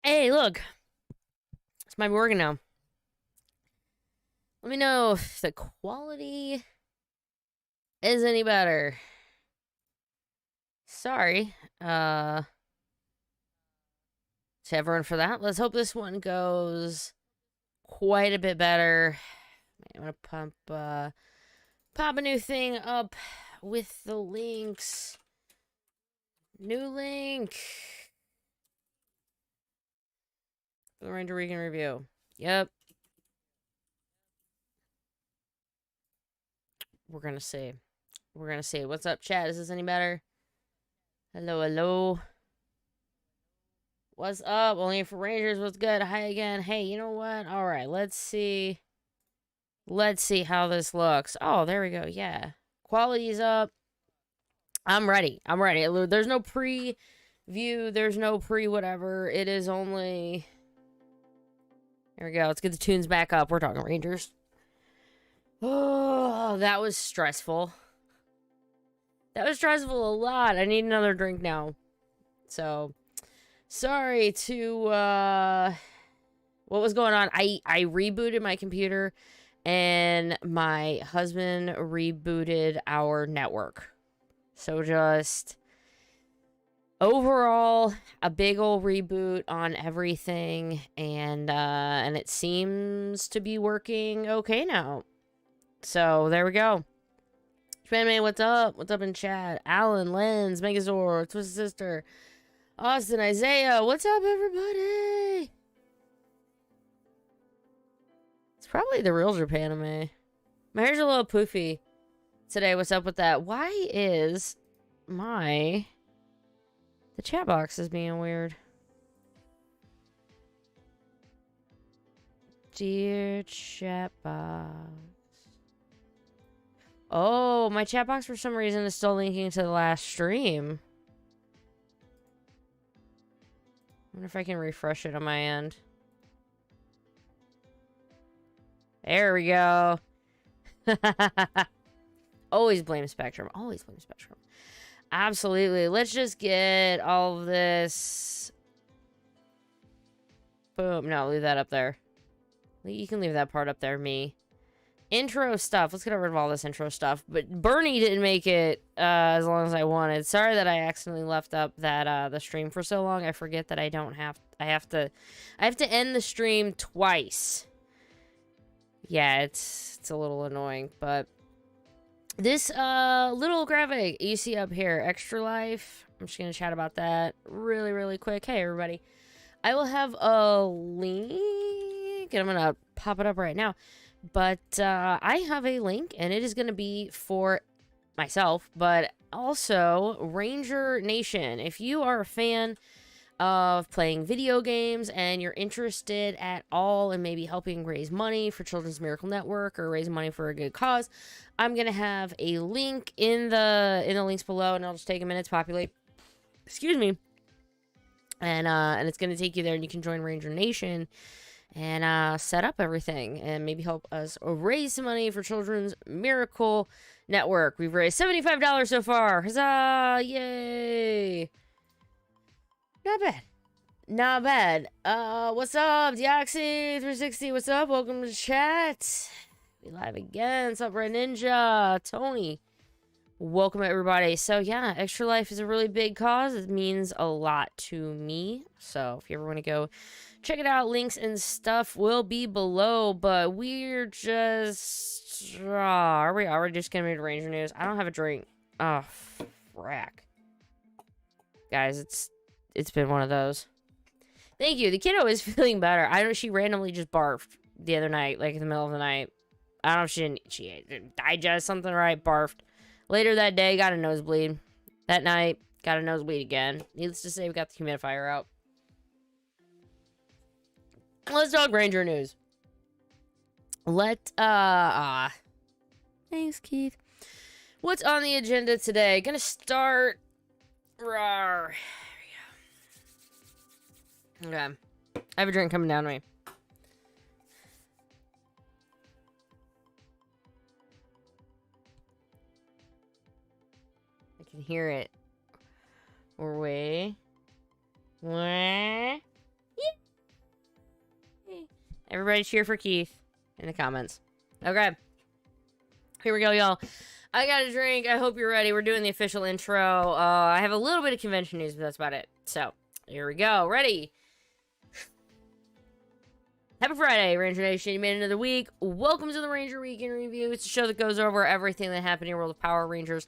Hey, look. It's my working now. Let me know if the quality is any better. Sorry. To everyone for that. Let's hope this one goes quite a bit better. I'm gonna pop a new thing up with the links. New link. The Ranger Weekend Review. Yep. We're gonna see. What's up, chat? Is this any better? Hello, hello. What's up? Only for Rangers. What's good? Hi again. Hey, you know what? All right, let's see. Let's see how this looks. Oh, there we go. Yeah. Quality's up. I'm ready. There's no preview. There's no pre-whatever. It is only... There we go. Let's get the tunes back up. We're talking Rangers. Oh, that was stressful. That was stressful a lot. I need another drink now. So, sorry to, what was going on? I rebooted my computer, and my husband rebooted our network. So just overall, a big old reboot on everything, and it seems to be working okay now. So there we go. Man, what's up? What's up in chat? Alan, Lens, Megazord, Twisted Sister, Austin, Isaiah, what's up, everybody? It's probably the real Japanime. My hair's a little poofy today. What's up with that? Why is the chat box is being weird? Dear chat box. Oh, my chat box for some reason is still linking to the last stream. I wonder if I can refresh it on my end. There we go. Always blame Spectrum. Always blame Spectrum. Absolutely. Let's just get all of this. Boom. No, leave that up there. You can leave that part up there, me. Intro stuff. Let's get rid of all this intro stuff. But Bernie didn't make it as long as I wanted. Sorry that I accidentally left up that the stream for so long. I forget that I have to end the stream twice. Yeah, it's a little annoying, but this little graphic you see up here, Extra Life. I'm just gonna chat about that really quick. Hey everybody. I will have a link and I'm gonna pop it up right now. But I have a link, and it is going to be for myself, but also Ranger Nation. If you are a fan of playing video games and you're interested at all in maybe helping raise money for Children's Miracle Network or raise money for a good cause, I'm going to have a link in the links below, and I'll just take a minute to populate. Excuse me. And it's going to take you there, and you can join Ranger Nation and set up everything and maybe help us raise some money for Children's Miracle Network. We've raised $75 so far. Huzzah! Yay! Not bad. Not bad. What's up, Deoxy360? What's up? Welcome to the chat. We live again. What's up, Red Ninja? Tony. Welcome, everybody. So, yeah, Extra Life is a really big cause. It means a lot to me. So, if you ever want to go check it out, links and stuff will be below, but we're just... are we already just gonna read Ranger News? I don't have a drink. Oh, frack. Guys, it's been one of those. Thank you. The kiddo is feeling better. I know she randomly just barfed the other night, like in the middle of the night. I don't know if she didn't digest something right, barfed. Later that day, got a nosebleed. That night, got a nosebleed again. Needless to say, we got the humidifier out. Let's talk Ranger News. Thanks, Keith. What's on the agenda today? Gonna start... Rawr. There we go. Okay. I have a drink coming down to me. I can hear it. Or way. What? Yeah. Everybody cheer for Keith in the comments. Okay. Here we go, y'all. I got a drink. I hope you're ready. We're doing the official intro. I have a little bit of convention news, but that's about it. So, here we go. Ready? Happy Friday, Ranger Nation. You made it another week. Welcome to the Ranger Week in Review. It's a show that goes over everything that happened in the world of Power Rangers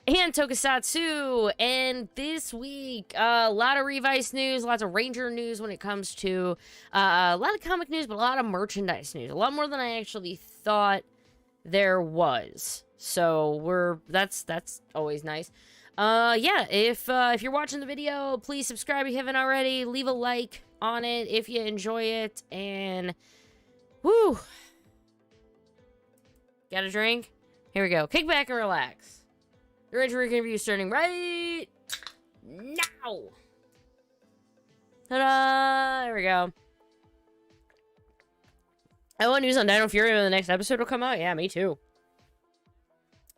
and Tokusatsu. And this week, a lot of Revice news, lots of Ranger news when it comes to a lot of comic news, but a lot of merchandise news. A lot more than I actually thought there was. So that's always nice. Yeah, if you're watching the video, please subscribe if you haven't already. Leave a like on it if you enjoy it. And whoo, got a drink? Here we go. Kick back and relax. The Ranger review starting right now. Ta-da! There we go. I want news on Dino Fury when the next episode will come out. Yeah, me too.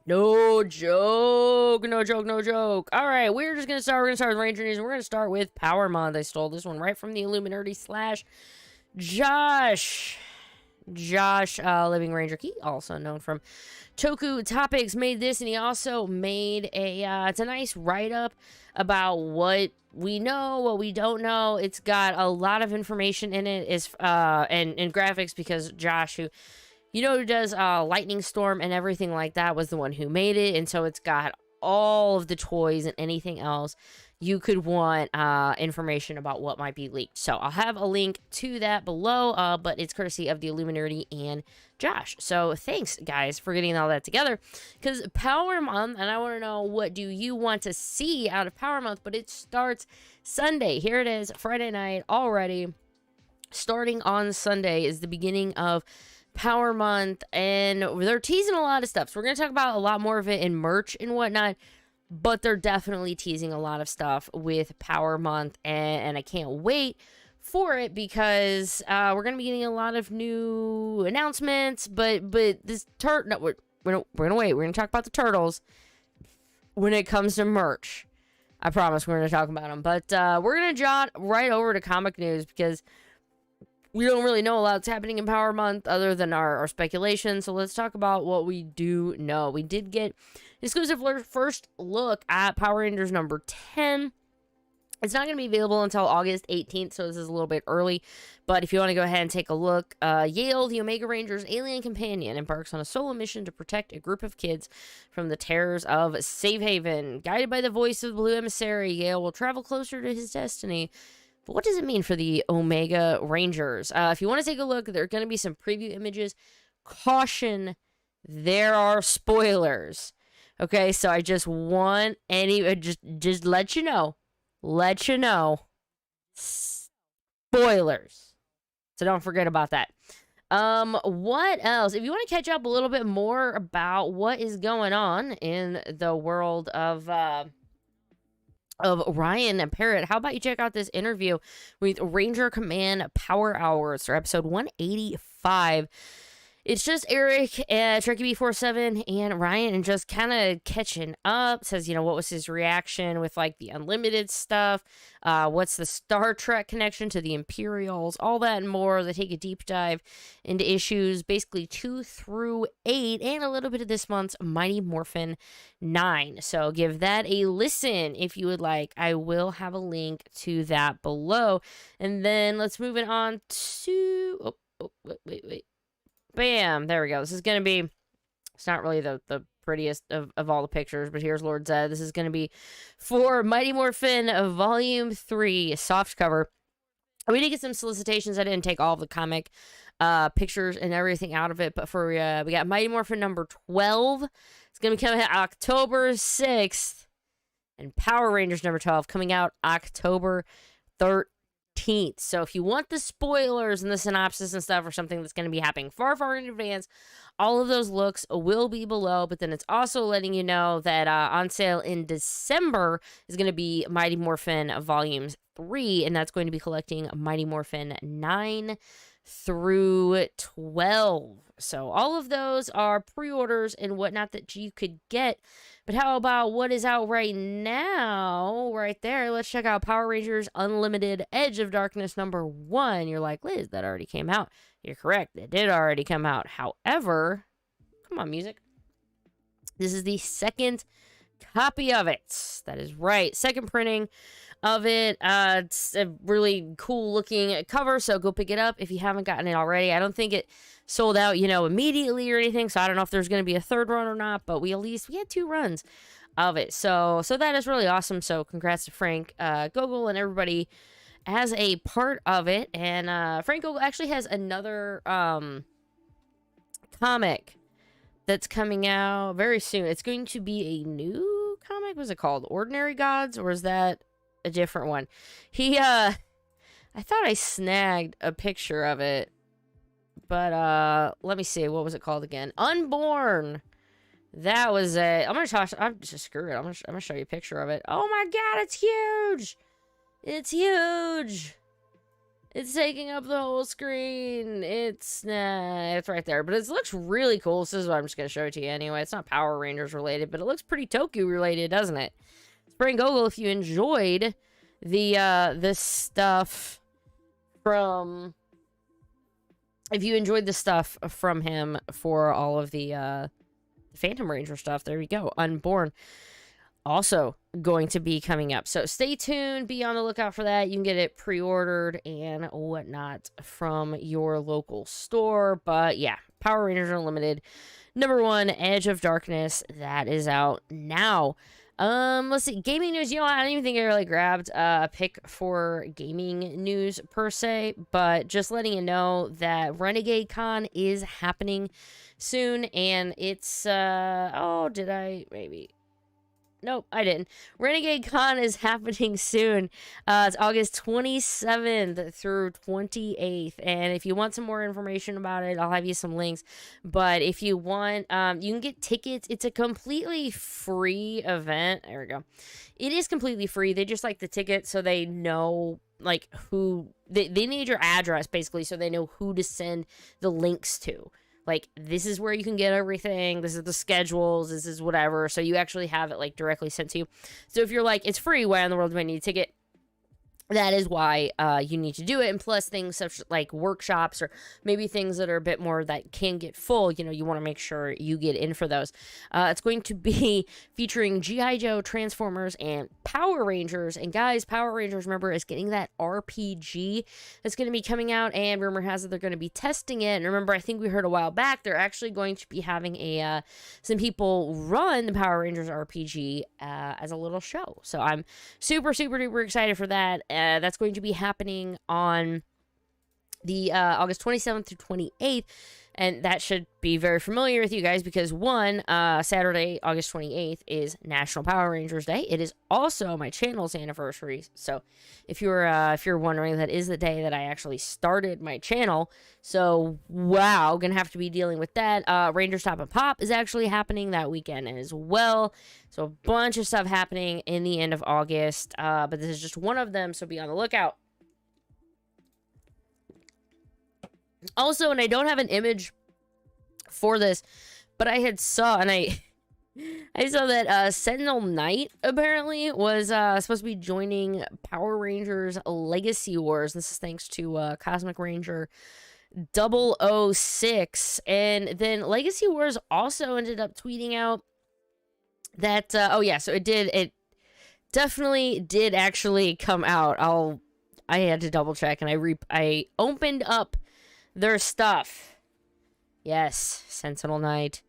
No joke. No joke, no joke. All right, we're going to start with Ranger news. We're going to start with Power Month. I stole this one right from the Illuminati / Josh. Josh, Living Ranger Key, also known from Toku Topics, made this, and he also made it's a nice write-up about what we know, what we don't know. It's got a lot of information in it, and graphics, because Josh, who does Lightning Storm and everything like that, was the one who made it, and so it's got all of the toys and anything else you could want information about what might be leaked. So I'll have a link to that below, but it's courtesy of the Illuminati and Josh. So thanks, guys, for getting all that together, because Power Month, and I want to know, what do you want to see out of Power Month? But it starts Sunday. Here it is, Friday night already. Starting on Sunday is the beginning of Power Month, and they're teasing a lot of stuff. So we're going to talk about a lot more of it in merch and whatnot, but they're definitely teasing a lot of stuff with Power Month, and I can't wait for it, because we're going to be getting a lot of new announcements, but this no, we're going to wait. We're going to talk about the turtles when it comes to merch. I promise we're going to talk about them, but we're going to jot right over to comic news, because we don't really know a lot that's happening in Power Month other than our speculation. So let's talk about what we do know. We did get exclusive first look at Power Rangers number 10. It's not going to be available until August 18th, so this is a little bit early. But if you want to go ahead and take a look, Yale, the Omega Rangers' alien companion, embarks on a solo mission to protect a group of kids from the terrors of Safe Haven. Guided by the voice of the Blue Emissary, Yale will travel closer to his destiny. But what does it mean for the Omega Rangers? If you want to take a look, there are going to be some preview images. Caution, there are spoilers. Okay, so I just want just let you know. Let you know. Spoilers. So don't forget about that. What else? If you want to catch up a little bit more about what is going on in the world of Ryan and Parrott, how about you check out this interview with Ranger Command Power Hours, or episode 185. It's just Eric, Trekkie B47, and Ryan, and just kind of catching up. Says, what was his reaction with, like, the Unlimited stuff? What's the Star Trek connection to the Imperials? All that and more. They take a deep dive into issues, basically 2 through 8, and a little bit of this month's Mighty Morphin 9. So give that a listen if you would like. I will have a link to that below. And then let's move it on to... wait. Bam! There we go. This is going to be... It's not really the prettiest of all the pictures, but here's Lord Zed. This is going to be for Mighty Morphin Volume 3 softcover. We did get some solicitations. I didn't take all of the comic pictures and everything out of it, but for we got Mighty Morphin number 12. It's going to be coming out October 6th. And Power Rangers number 12 coming out October 13th. So if you want the spoilers and the synopsis and stuff, or something that's going to be happening far in advance, all of those looks will be below. But then it's also letting you know that on sale in December is going to be Mighty Morphin Volumes 3, and that's going to be collecting Mighty Morphin 9 through 12. So all of those are pre-orders and whatnot that you could get But how about what is out right now? Right there. Let's check out Power Rangers Unlimited Edge of Darkness #1. You're like, Liz, that already came out. You're correct. It did already come out. However, come on, music. This is the second copy of it. That is right. Second printing of it. It's a really cool looking cover, so go pick it up if you haven't gotten it already. I don't think it sold out, immediately or anything, so I don't know if there's going to be a third run or not, but we had 2 runs of it. So that is really awesome. So congrats to Frank Gogol and everybody as a part of it. And Frank Gogol actually has another comic that's coming out very soon. It's going to be a new comic. What's it called? Ordinary Gods? Or is that a different one? I thought I snagged a picture of it. But, let me see. What was it called again? Unborn! That was it. I'm just screw it. I'm gonna show you a picture of it. Oh my god, it's huge! It's huge! It's taking up the whole screen. It's right there. But it looks really cool. This is what I'm just going to show it to you anyway. It's not Power Rangers related, but it looks pretty Toku related, doesn't it? Frank Gogol, if you enjoyed the stuff from... If you enjoyed the stuff from him for all of the Phantom Ranger stuff, there we go. Unborn. Also going to be coming up. So stay tuned. Be on the lookout for that. You can get it pre-ordered and whatnot from your local store. But yeah, Power Rangers Unlimited #1, Edge of Darkness. That is out now. Let's see. Gaming news. I don't even think I really grabbed a pick for gaming news per se, but just letting you know that Renegade Con is happening soon, and it's, did I? Maybe. Nope, I didn't. Renegade Con is happening soon. It's August 27th through 28th. And if you want some more information about it, I'll have you some links. But if you want, you can get tickets. It's a completely free event. There we go. It is completely free. They just like the ticket so they know, like, who... They need your address, basically, so they know who to send the links to. Like, this is where you can get everything. This is the schedules. This is whatever. So you actually have it, like, directly sent to you. So if you're like, it's free, why in the world do I need a ticket? That is why you need to do it. And plus things such like workshops or maybe things that are a bit more that can get full, you want to make sure you get in for those. It's going to be featuring G.I. Joe, Transformers, and Power Rangers. And guys, Power Rangers, remember, is getting that RPG that's going to be coming out. And rumor has it they're going to be testing it. And remember, I think we heard a while back, they're actually going to be having some people run the Power Rangers RPG as a little show. So I'm super, super duper excited for that. That's going to be happening on the August 27th through 28th, and that should be very familiar with you guys because Saturday, August 28th is National Power Rangers Day. It is also my channel's anniversary, so if you're wondering, that is the day that I actually started my channel. So wow, gonna have to be dealing with that. Ranger Stop and Pop is actually happening that weekend as well. So a bunch of stuff happening in the end of August, but this is just one of them, so be on the lookout. Also, and I don't have an image for this, but I saw that Sentinel Knight apparently was supposed to be joining Power Rangers Legacy Wars. This is thanks to Cosmic Ranger 006, and then Legacy Wars also ended up tweeting out that so it definitely did actually come out. I had to double check, and I opened up their stuff. Yes, Sentinel Knight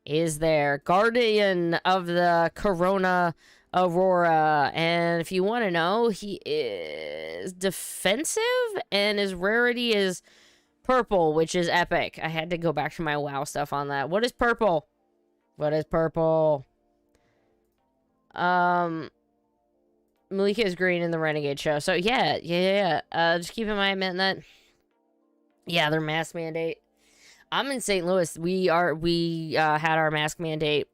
is there. Guardian of the Corona Aurora. And if you want to know, he is defensive and his rarity is purple, which is epic. I had to go back to my WoW stuff on that. What is purple? What is purple? Malika is green in the Renegade show. So yeah. Just keep in mind that. Yeah, their mask mandate. I'm in St. Louis. We had our mask mandate.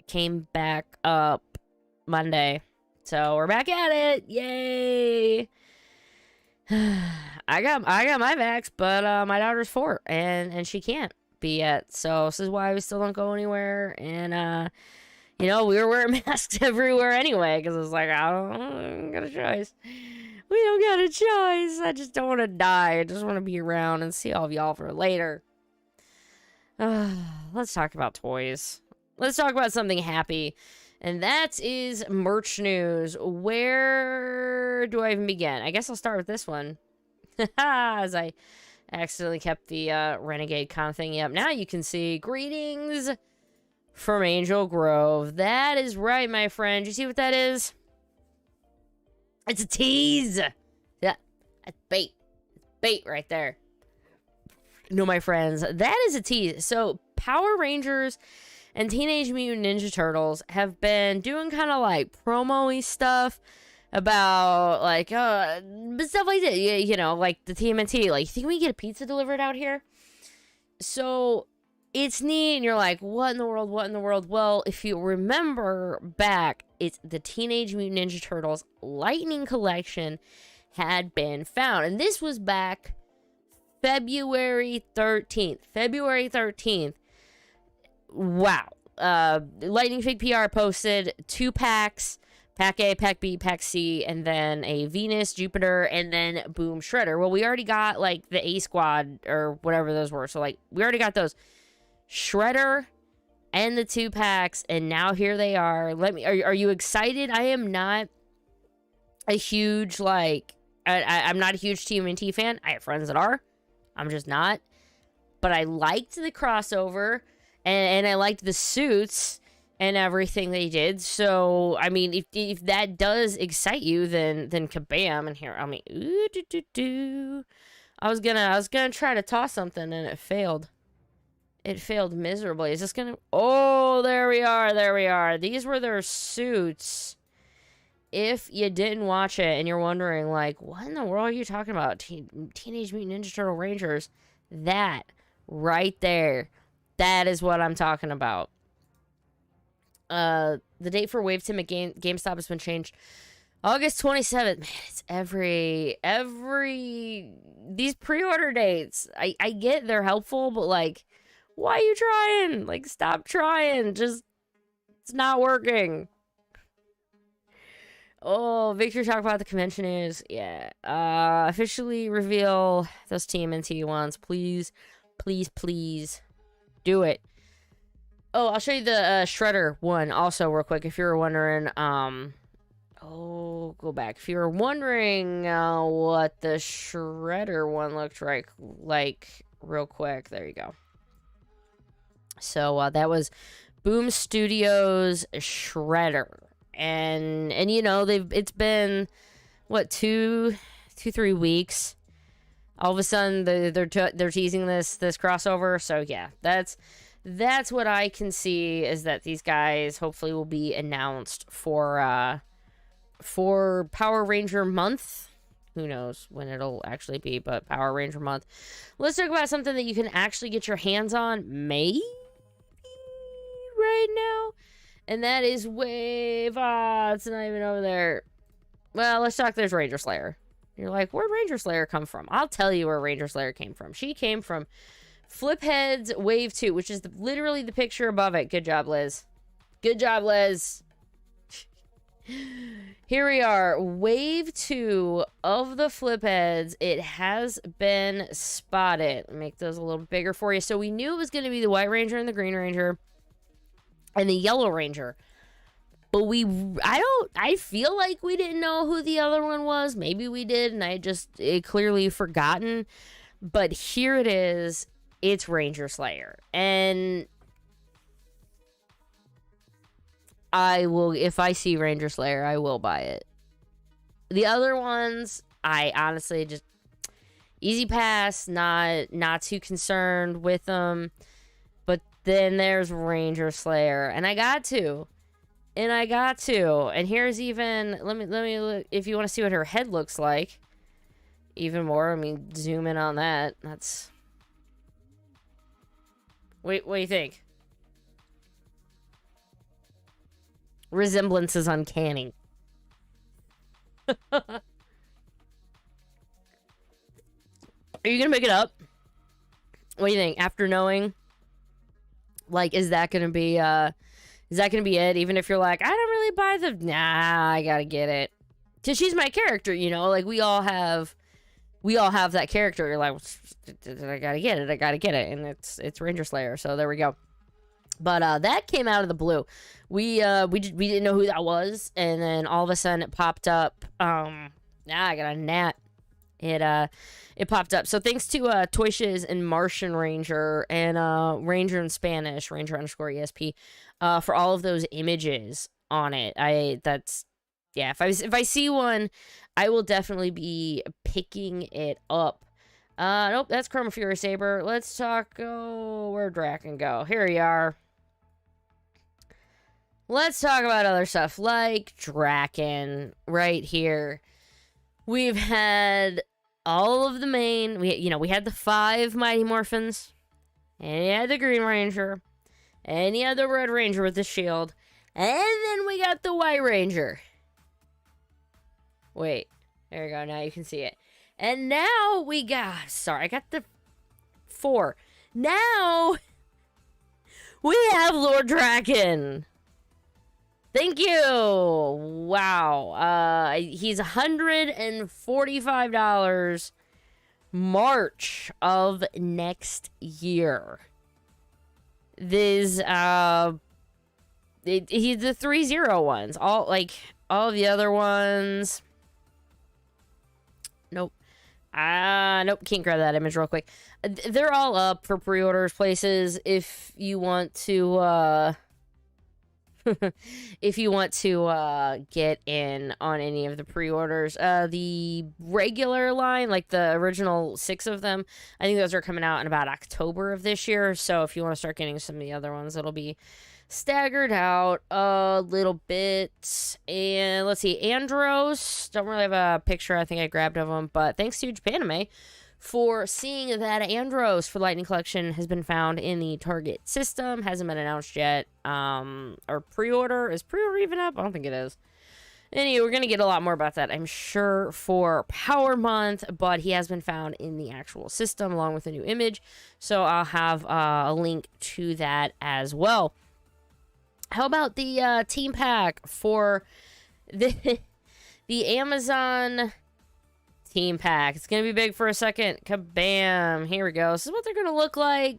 Came back up Monday. So we're back at it. Yay. I got my vax, but my daughter's 4 and she can't be yet. So this is why we still don't go anywhere. And You know, we were wearing masks everywhere anyway, because it was like, I don't got a choice. We don't got a choice. I just don't want to die. I just want to be around and see all of y'all for later. Let's talk about toys. Let's talk about something happy. And that is merch news. Where do I even begin? I guess I'll start with this one. As I accidentally kept the Renegade Con thingy up. Now you can see, greetings from Angel Grove. That is right, my friend. You see what that is? It's a tease. Yeah, that's bait. It's bait right there. No, my friends, that is a tease. So Power Rangers and Teenage Mutant Ninja Turtles have been doing kind of like promo-y stuff about like stuff like that. You know, like the TMNT. Like, you think we can get a pizza delivered out here? So it's neat, and you're like, what in the world? What in the world? Well, if you remember back, it's the Teenage Mutant Ninja Turtles Lightning Collection had been found, and this was back February 13th. February 13th. Wow. Lightning Fig PR posted 2 packs. Pack A, Pack B, Pack C, and then a Venus, Jupiter, and then Boom Shredder. Well, we already got, like, the A Squad, or whatever those were. So, like, we already got those. Shredder and the 2 packs, and now here they are. Are you excited? I am not a huge, like, I'm not a huge TMNT fan. I have friends that are. I'm just not. But I liked the crossover, and I liked the suits and everything they did. So, I mean, if that does excite you, then kabam. And here, I mean, I was gonna try to toss something, and it failed. It failed miserably. Is this gonna... Oh, there we are. There we are. These were their suits. If you didn't watch it and you're wondering, like, what in the world are you talking about? Teenage Mutant Ninja Turtle Rangers. That right there. That is what I'm talking about. The date for Wave Tim at GameStop has been changed. August 27th. Man, it's every... These pre-order dates. I get they're helpful, but, like... Why are you trying? Like, stop trying. Just, it's not working. Oh, Victor talked about the convention news. Yeah. Officially reveal those TMNT ones. Please, please, please. Do it. Oh, I'll show you the Shredder one also real quick if you're wondering. Oh, go back. If you're wondering what the Shredder one looked like real quick. There you go. So that was Boom Studios Shredder, and you know it's been what 3 weeks. All of a sudden they're teasing this crossover. So yeah, that's what I can see is that these guys hopefully will be announced for Power Ranger month. Who knows when it'll actually be, but Power Ranger month. Let's talk about something that you can actually get your hands on, maybe right now, and that is Wave. It's not even over there. Well, let's talk. There's Ranger Slayer. You're like, where'd Ranger Slayer come from? I'll tell you where Ranger Slayer came from. She came from Fliphead's Wave 2, which is literally the picture above it. Good job, Liz. Good job, Liz. Here we are, Wave 2 of the Flipheads. It has been spotted. Make those a little bigger for you. So we knew it was going to be the White Ranger and the Green Ranger and the Yellow Ranger. But I feel like we didn't know who the other one was. Maybe we did, and I just clearly forgotten. But here it is. It's Ranger Slayer. And I will, if I see Ranger Slayer, I will buy it. The other ones, I honestly just easy pass, not too concerned with them. But then there's Ranger Slayer, and I got to. And here's even, let me look, if you want to see what her head looks like even more. I mean, zoom in on that. That's, wait, what do you think? Resemblance is uncanny. Are you gonna make it up? What do you think? After knowing, like, is that gonna be Is that gonna be it? Even if you're like, I don't really buy the... Nah, I gotta get it. Because she's my character, you know? Like, we all have that character. You're like, I gotta get it. I gotta get it. And it's Ranger Slayer. So there we go. But that came out of the blue. We didn't know who that was. And then all of a sudden it popped up. I got a gnat. It popped up. So thanks to Toy Shiz and Martian Ranger and Ranger in Spanish, Ranger_ESP, for all of those images on it. Yeah, if I see one, I will definitely be picking it up. Nope, that's Chroma Fury Saber. Let's talk. Oh, where'd Draken go? Here you are. Let's talk about other stuff like Draken right here. We've had all of the main. We had the 5 Mighty Morphins, and you had the Green Ranger, and you had the Red Ranger with the shield, and then we got the White Ranger. Wait, there you go. Now you can see it. And now we got... Sorry, I got the 4. Now we have Lord Draken. Thank you. Wow. He's $145 March of next year. This, he's the 3-0 ones. All of the other ones... Nope. Nope, can't grab that image real quick. They're all up for pre-orders places if you want to, if you want to, get in on any of the pre-orders. The regular line, like the original 6 of them, I think those are coming out in about October of this year. So if you want to start getting some of the other ones, it'll be staggered out a little bit. And let's see, Andros, don't really have a picture I think I grabbed of him, but thanks to Japanime for seeing that Andros for Lightning Collection has been found in the Target system. Hasn't been announced yet. Or pre-order, is pre-order even up? I don't think it is. Anyway, we're gonna get a lot more about that, I'm sure, for Power Month, but he has been found in the actual system along with a new image, so I'll have a link to that as well. How about the team pack for the Amazon team pack? It's going to be big for a second. Kabam. Here we go. This is what they're going to look like.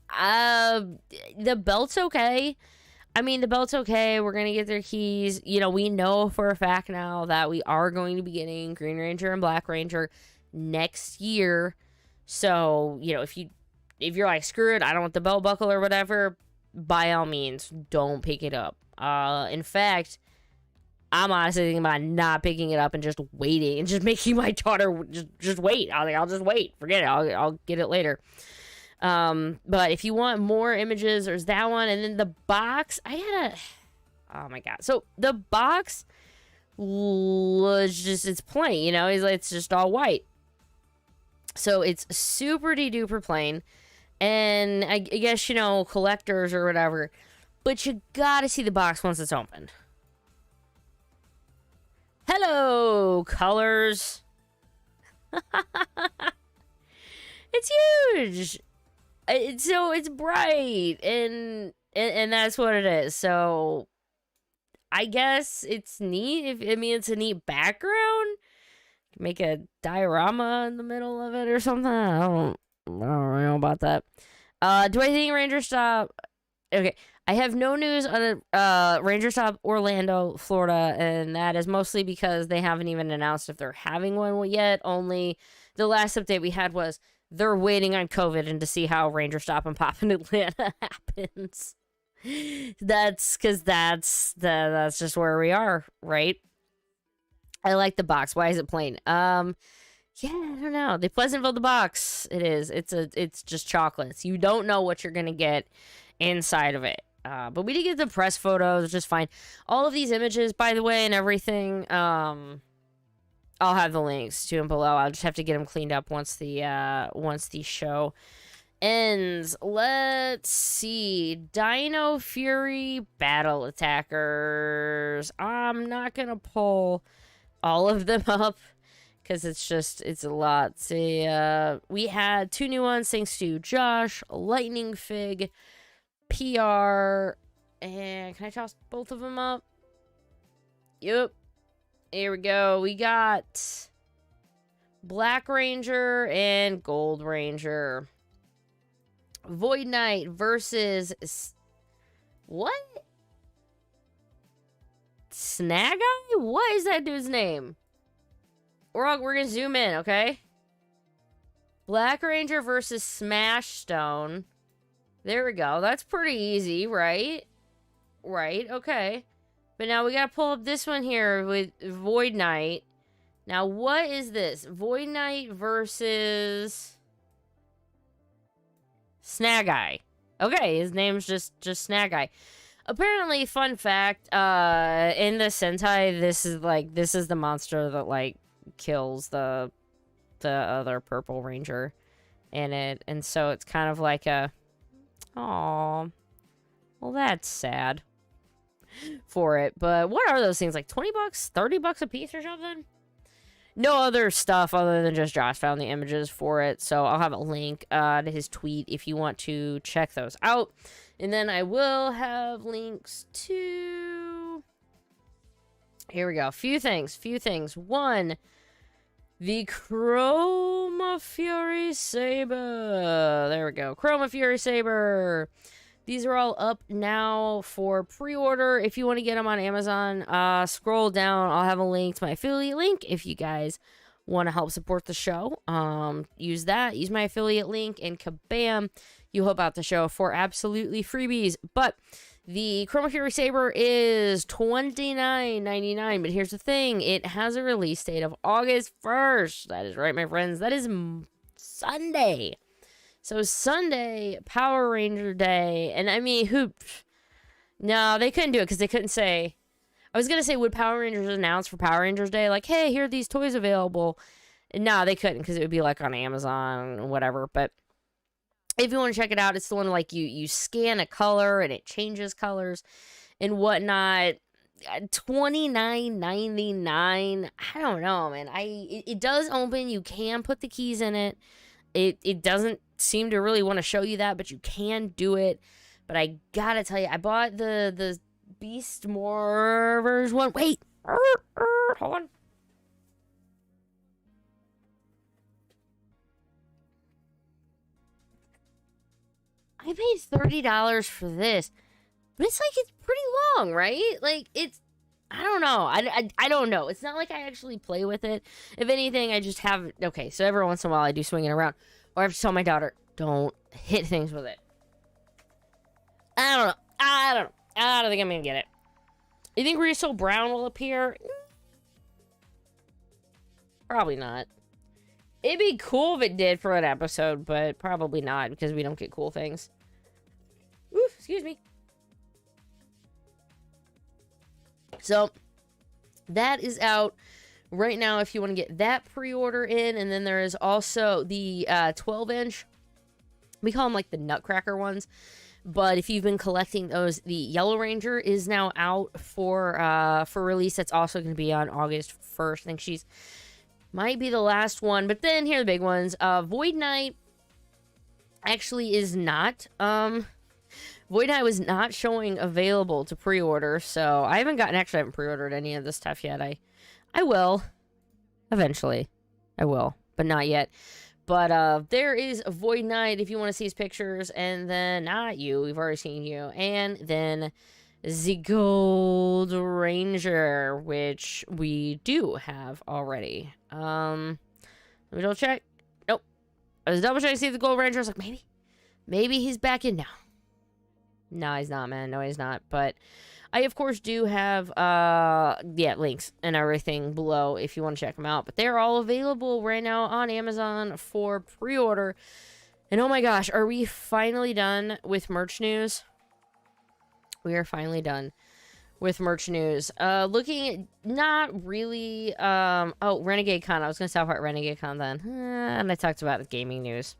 The belt's okay. I mean, the belt's okay. We're going to get their keys. You know, we know for a fact now that we are going to be getting Green Ranger and Black Ranger next year. So, you know, if you're like, screw it, I don't want the belt buckle or whatever, by all means, don't pick it up. In fact, I'm honestly thinking about not picking it up and just waiting and just making my daughter just wait. I'll just wait. Forget it. I'll get it later. But if you want more images, there's that one. And then the box, oh my God. So the box was it's plain, you know, it's just all white. So it's super duper plain. And I guess, you know, collectors or whatever, but you gotta see the box once it's opened. Hello, colors. It's huge. So it's bright, and that's what it is. So I guess it's neat. It's a neat background. Make a diorama in the middle of it or something. I don't really know about that. Do I think Ranger Stop? Okay, I have no news on Ranger Stop Orlando, Florida, and that is mostly because they haven't even announced if they're having one yet. Only the last update we had was they're waiting on COVID and to see how Ranger Stop and Pop in Atlanta happens. That's because that's just where we are, right? I like the box. Why is it plain? Yeah, I don't know. They Pleasantville the box. It is. It's just chocolates. You don't know what you're gonna get inside of it. But we did get the press photos, just fine. All of these images, by the way, and everything. I'll have the links to them below. I'll just have to get them cleaned up once the show ends. Let's see. Dino Fury Battle Attackers. I'm not gonna pull all of them up, because it's a lot. See, we had 2 new ones thanks to Josh, Lightning Fig, PR, And can I toss both of them up? Yep. Here we go. We got Black Ranger and Gold Ranger. Void Knight versus... What? Snag Eye? What is that dude's name? We're gonna zoom in, okay? Black Ranger versus Smash Stone. There we go. That's pretty easy, right? Right, okay. But now we gotta pull up this one here with Void Knight. Now, what is this? Void Knight versus Snag Eye. Okay, his name's just Snag Eye. Apparently, fun fact, in the Sentai, this is the monster that, like, kills the other Purple Ranger in it. And so it's kind of like a, aw, well, that's sad for it. But what are those things, like 20 bucks, 30 bucks a piece or something? No other stuff other than just Josh found the images for it. So I'll have a link to his tweet if you want to check those out. And then I will have links to... Here we go. Few things. One, the Chroma Fury Saber. There we go. Chroma Fury Saber. These are all up now for pre-order. If you want to get them on Amazon, scroll down. I'll have a link to my affiliate link if you guys want to help support the show. Use that. Use my affiliate link, and kabam, you help out the show for absolutely freebies. But the Chroma Fury Saber is $29.99. But here's the thing. It has a release date of August 1st. That is right, my friends. That is Sunday. So Sunday, Power Ranger Day, and I mean, no, they couldn't do it because they couldn't say, I was going to say, would Power Rangers announce for Power Rangers Day, like, hey, here are these toys available? And no, they couldn't because it would be like on Amazon or whatever, but if you want to check it out, it's the one like you scan a color and it changes colors and whatnot. $29.99. I don't know, man. It does open. You can put the keys in it. It doesn't seem to really want to show you that, but you can do it. But I gotta tell you, I bought the Beast Morphers one. Wait, hold on. I paid $30 for this, but it's like it's pretty long, right? Like it's, I don't know. I don't know. It's not like I actually play with it. If anything, I just have... Okay, so every once in a while I do swing it around. Or I have to tell my daughter, don't hit things with it. I don't know. I don't think I'm going to get it. You think Riso Brown will appear? Probably not. It'd be cool if it did for an episode, but probably not because we don't get cool things. Ooh, excuse me. So, that is out right now if you want to get that pre-order in. And then there is also the 12-inch. We call them like the Nutcracker ones. But if you've been collecting those, the Yellow Ranger is now out for release. That's also going to be on August 1st. I think she's might be the last one. But then here are the big ones. Void Knight actually is not... Void Knight was not showing available to pre-order, so I haven't pre-ordered any of this stuff yet. I will. Eventually. I will, but not yet. But there is a Void Knight if you want to see his pictures, and then, not you, we've already seen you, and then the Gold Ranger, which we do have already. Let me double check. Nope. I was double checking to see the Gold Ranger. I was like, maybe he's back in now. No, he's not, man. No, he's not. But I, of course, do have, links and everything below if you want to check them out. But they're all available right now on Amazon for pre-order. And oh my gosh, are we finally done with merch news? We are finally done with merch news. Looking at, not really, Renegade Con. I was going to talk about Renegade Con then. And I talked about the gaming news.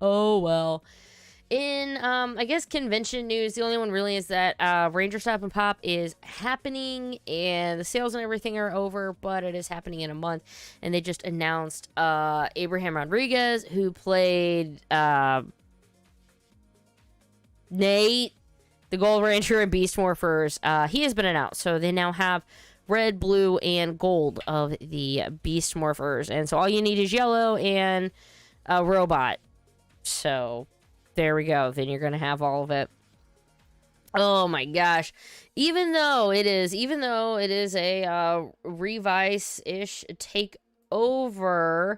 Oh, well. In, I guess, convention news, the only one really is that Ranger Stop and Pop is happening, and the sales and everything are over, but it is happening in a month. And they just announced Abraham Rodriguez, who played Nate the Gold Ranger and Beast Morphers, he has been announced. So they now have red, blue, and gold of the Beast Morphers. And so all you need is yellow and a robot. So there we go. Then you're going to have all of it. Oh my gosh. Even though it is a Revice-ish takeover,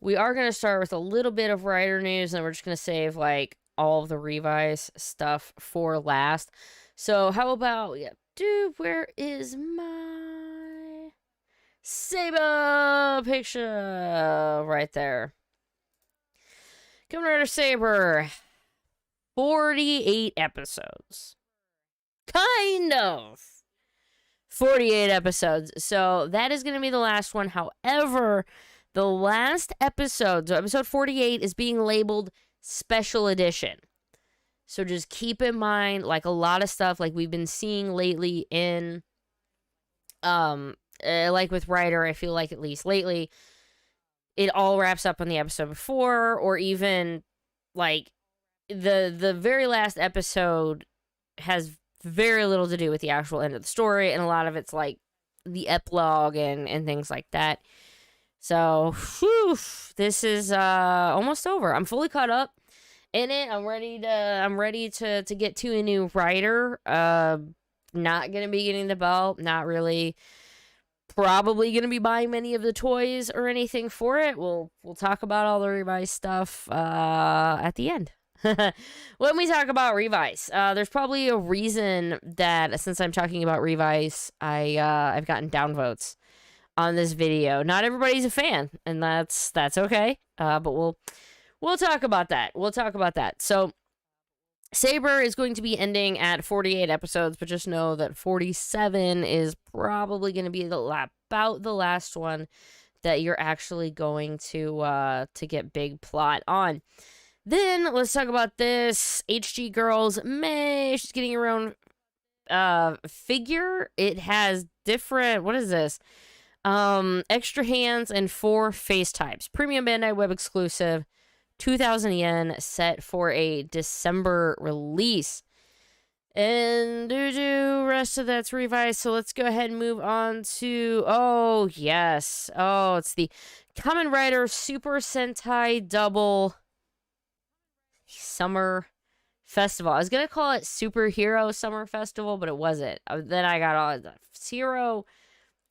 we are going to start with a little bit of Rider news, and we're just going to save, like, all of the Revice stuff for last. So how about, yeah, dude, where is my Saber picture? Right there. Kamen Rider Saber. 48 episodes. Kind of. 48 episodes. So that is going to be the last one. However, the last episode, so episode 48, is being labeled Special Edition. So just keep in mind, like, a lot of stuff like we've been seeing lately in, like with Rider, I feel like at least lately, it all wraps up on the episode before, or even, like, the very last episode has very little to do with the actual end of the story, and a lot of it's like the epilogue and things like that. So, whew, this is almost over. I'm fully caught up in it. I'm ready to get to a new Rider. Not gonna be getting the belt. Not really. Probably gonna be buying many of the toys or anything for it. We'll talk about all the Revice stuff at the end. When we talk about Revice, there's probably a reason that since I'm talking about Revice, I've gotten downvotes on this video. Not everybody's a fan, and that's okay. But we'll talk about that. We'll talk about that. So Saber is going to be ending at 48 episodes, but just know that 47 is probably going to be about the last one that you're actually going to get big plot on. Then, let's talk about this. HG Girls May. She's getting her own figure. It has different... What is this? Extra hands and 4 face types. Premium Bandai web exclusive. 2,000 yen, set for a December release. And rest of that's Revice. So let's go ahead and move on to... Oh, yes. Oh, it's the Kamen Rider Super Sentai Double... Summer Festival. I was gonna call it Superhero Summer Festival, but it wasn't. Then I got all the Hero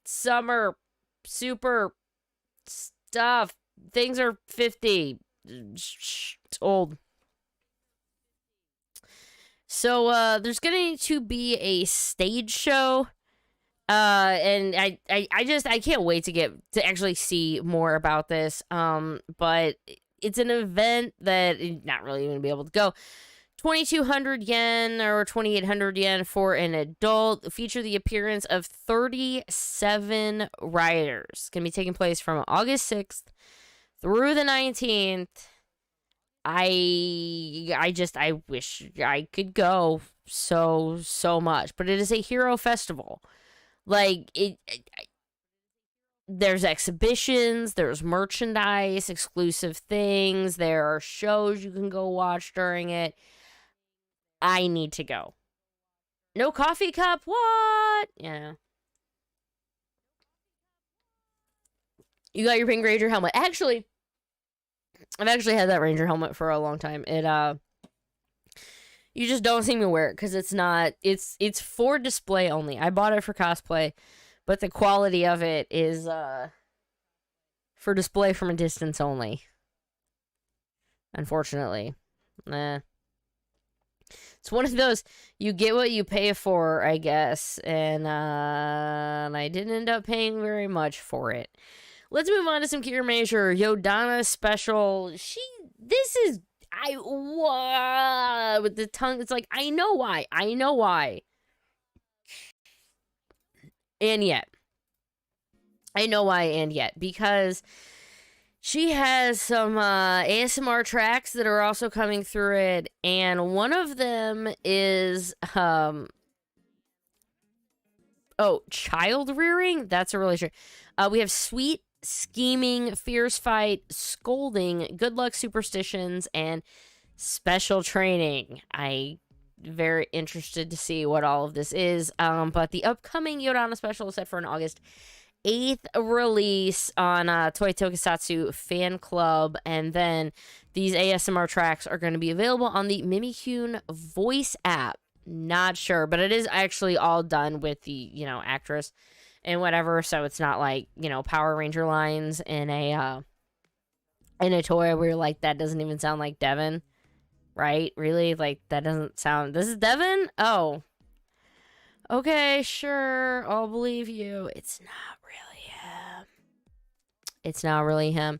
Summer Super stuff. Things are 50. It's old. So there's going to be a stage show. And I can't wait to actually see more about this. But it's an event that not really going to be able to go. 2,200 yen or 2,800 yen for an adult. Feature the appearance of 37 riders. It's going to be taking place from August 6th through the 19th. I wish I could go so much. But it is a hero festival. Like, there's exhibitions, there's merchandise, exclusive things, there are shows you can go watch during it. I need to go. No coffee cup? What? Yeah. You got your pink Ranger helmet. Actually, I've actually had that Ranger helmet for a long time. You just don't see me wear it because it's for display only. I bought it for cosplay. But the quality of it is for display from a distance only. Unfortunately. It's one of those, you get what you pay for, I guess. And I didn't end up paying very much for it. Let's move on to some Kira Major. Yodana special. With the tongue, it's like, I know why. And yet. I know why and yet. Because she has some ASMR tracks that are also coming through it. And one of them is... child rearing? That's a really sure. We have sweet, scheming, fierce fight, scolding, good luck superstitions, and special training. very interested to see what all of this is. But the upcoming Yodana special is set for an August 8th release on Toei Tokusatsu Fan Club, and then these ASMR tracks are going to be available on the Mimikyu voice app. Not sure, but it is actually all done with the, actress and whatever, so it's not like, Power Ranger lines in a toy where you're like, that doesn't even sound like Devin, right? Really? Like, that doesn't sound... This is Devin? Oh. Okay, sure, I'll believe you. It's not really him. It's not really him.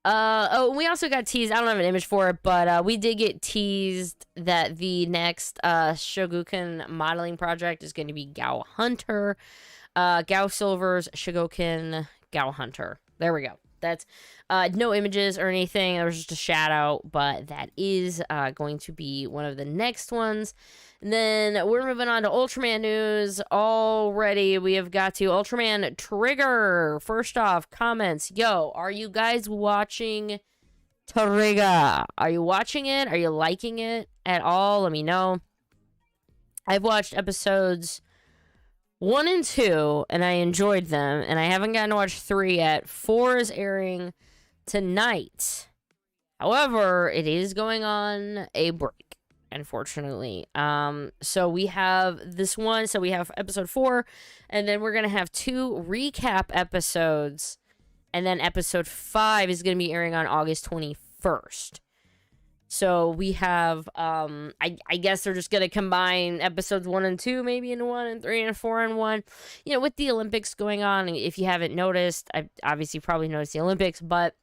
We also got teased, I don't have an image for it, but we did get teased that the next Shogoken modeling project is going to be Gao Hunter. Gao Silver's Shogoken Gao Hunter. There we go. That's no images or anything. There was just a shout out, but that is going to be one of the next ones. And then we're moving on to Ultraman news already. We have got to Ultraman Trigger. First off, comments. Yo, are you guys watching Trigger? Are you watching it? Are you liking it at all? Let me know. I've watched episodes 1 and 2, and I enjoyed them, and I haven't gotten to watch 3 yet. 4 is airing tonight. However, it is going on a break, unfortunately. So we have this one, so we have episode 4, and then we're going to have 2 recap episodes, and then episode 5 is going to be airing on August 21st. So we have, I guess they're just going to combine episodes 1 and 2 maybe into 1, and 3 and 4 in 1. With the Olympics going on, if you haven't noticed, I obviously probably noticed the Olympics, but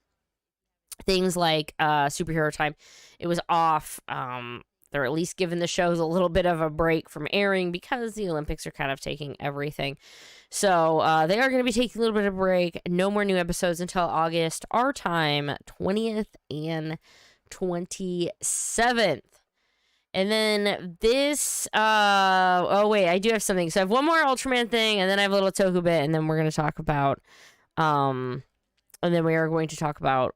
things like Superhero Time, it was off. They're at least giving the shows a little bit of a break from airing because the Olympics are kind of taking everything. So they are going to be taking a little bit of a break. No more new episodes until August, our time, 20th and 27th. And then this oh wait, I do have something. So I have one more Ultraman thing, and then I have a little Toku bit, and then we're going to talk about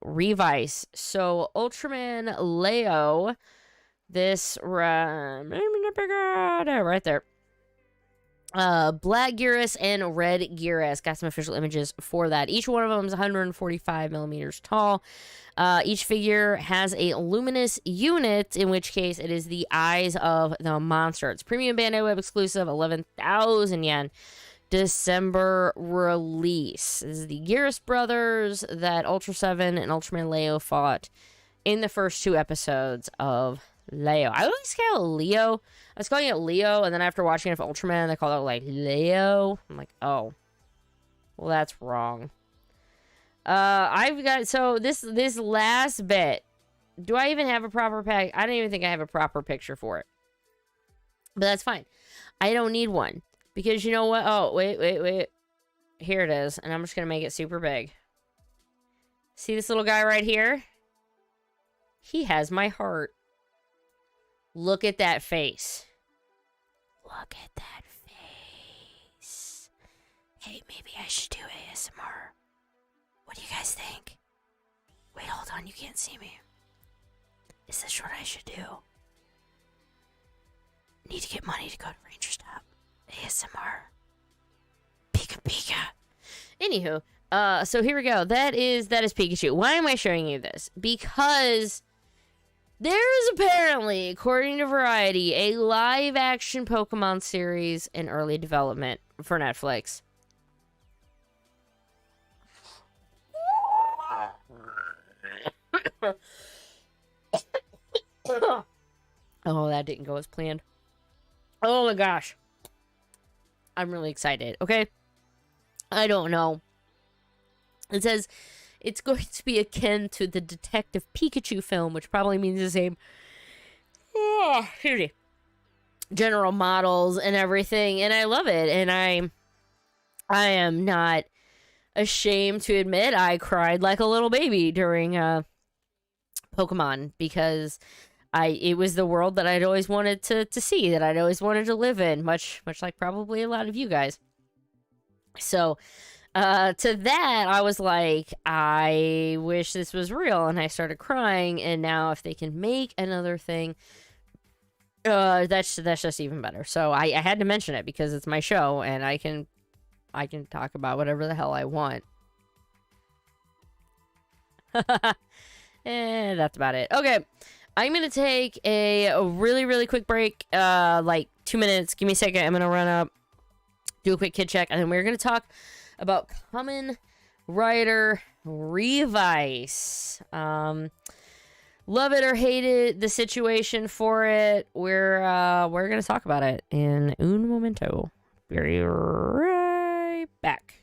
Revice. So Ultraman Leo, this right there, Black Gearus and Red Gearus. Got some official images for that. Each one of them is 145 millimeters tall. Each figure has a luminous unit, in which case it is the eyes of the monster. It's premium Bandai Web exclusive, 11,000 yen. December release. This is the Gearus brothers that Ultra 7 and Ultraman Leo fought in the first 2 episodes of Leo. I always call it Leo. I was calling it Leo, and then after watching it for Ultraman, they called it like Leo. I'm like, oh, well, that's wrong. I've got, so this last bit, do I even have a proper pack? I don't even think I have a proper picture for it, but that's fine. I don't need one, because you know what? Oh, wait. Here it is, and I'm just gonna make it super big. See this little guy right here? He has my heart. Look at that face. Look at that face. Hey, maybe I should do ASMR. What do you guys think? Wait, hold on, you can't see me. Is this what I should do? Need to get money to go to Ranger Stop. ASMR. Pika Pika. Anywho, so here we go. That is Pikachu. Why am I showing you this? Because there is apparently, according to Variety, a live-action Pokemon series in early development for Netflix. Oh, that didn't go as planned. Oh my gosh. I'm really excited, okay? I don't know. It says it's going to be akin to the Detective Pikachu film, which probably means the same general models and everything, and I love it. And I am not ashamed to admit I cried like a little baby during Pokemon, because it was the world that I'd always wanted to see, that I'd always wanted to live in, much like probably a lot of you guys. So to that, I was like, I wish this was real, and I started crying. And now if they can make another thing That's just even better. So I had to mention it because it's my show and I can talk about whatever the hell I want. And that's about it. Okay. I'm going to take a really quick break. Like 2 minutes. Give me a second. I'm going to run up, do a quick kid check, and then we're going to talk about Kamen Rider Revice. Love it or hate it, the situation for it. We're going to talk about it in un momento. Be right back.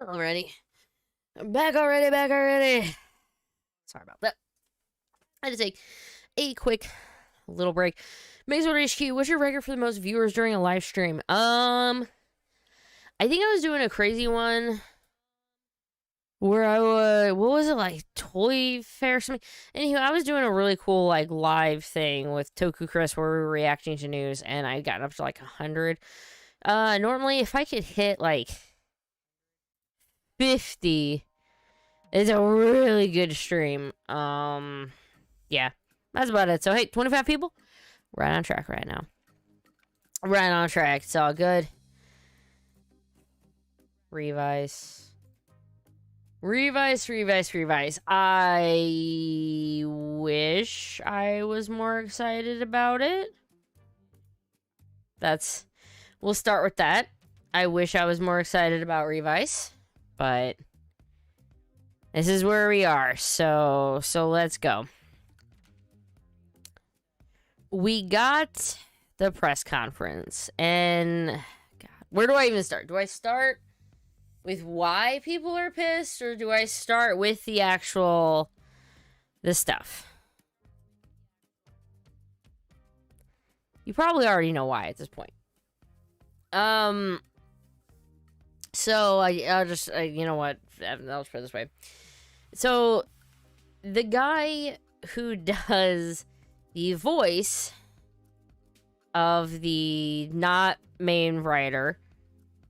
Already. Back already. Sorry about that. I had to take a quick little break. Mazewood HQ, what's your record for the most viewers during a live stream? I think I was doing a crazy one where I would, what was it, like, Toy Fair or something? Anywho, I was doing a really cool, like, live thing with Toku Chris where we were reacting to news, and I got up to, like, 100. Normally, if I could hit, like, 50, it's a really good stream. Yeah, that's about it. So, hey, 25 people? Right on track right now. Right on track. It's all good. Revice. I wish I was more excited about it. We'll start with that. I wish I was more excited about Revice, but this is where we are. So let's go. We got the press conference, and God, where do I even start? Do I start with why people are pissed, or do I start with the stuff? You probably already know why at this point. So I'll just, you know what? I'll just put it this way. So the guy who does the voice of the not main writer,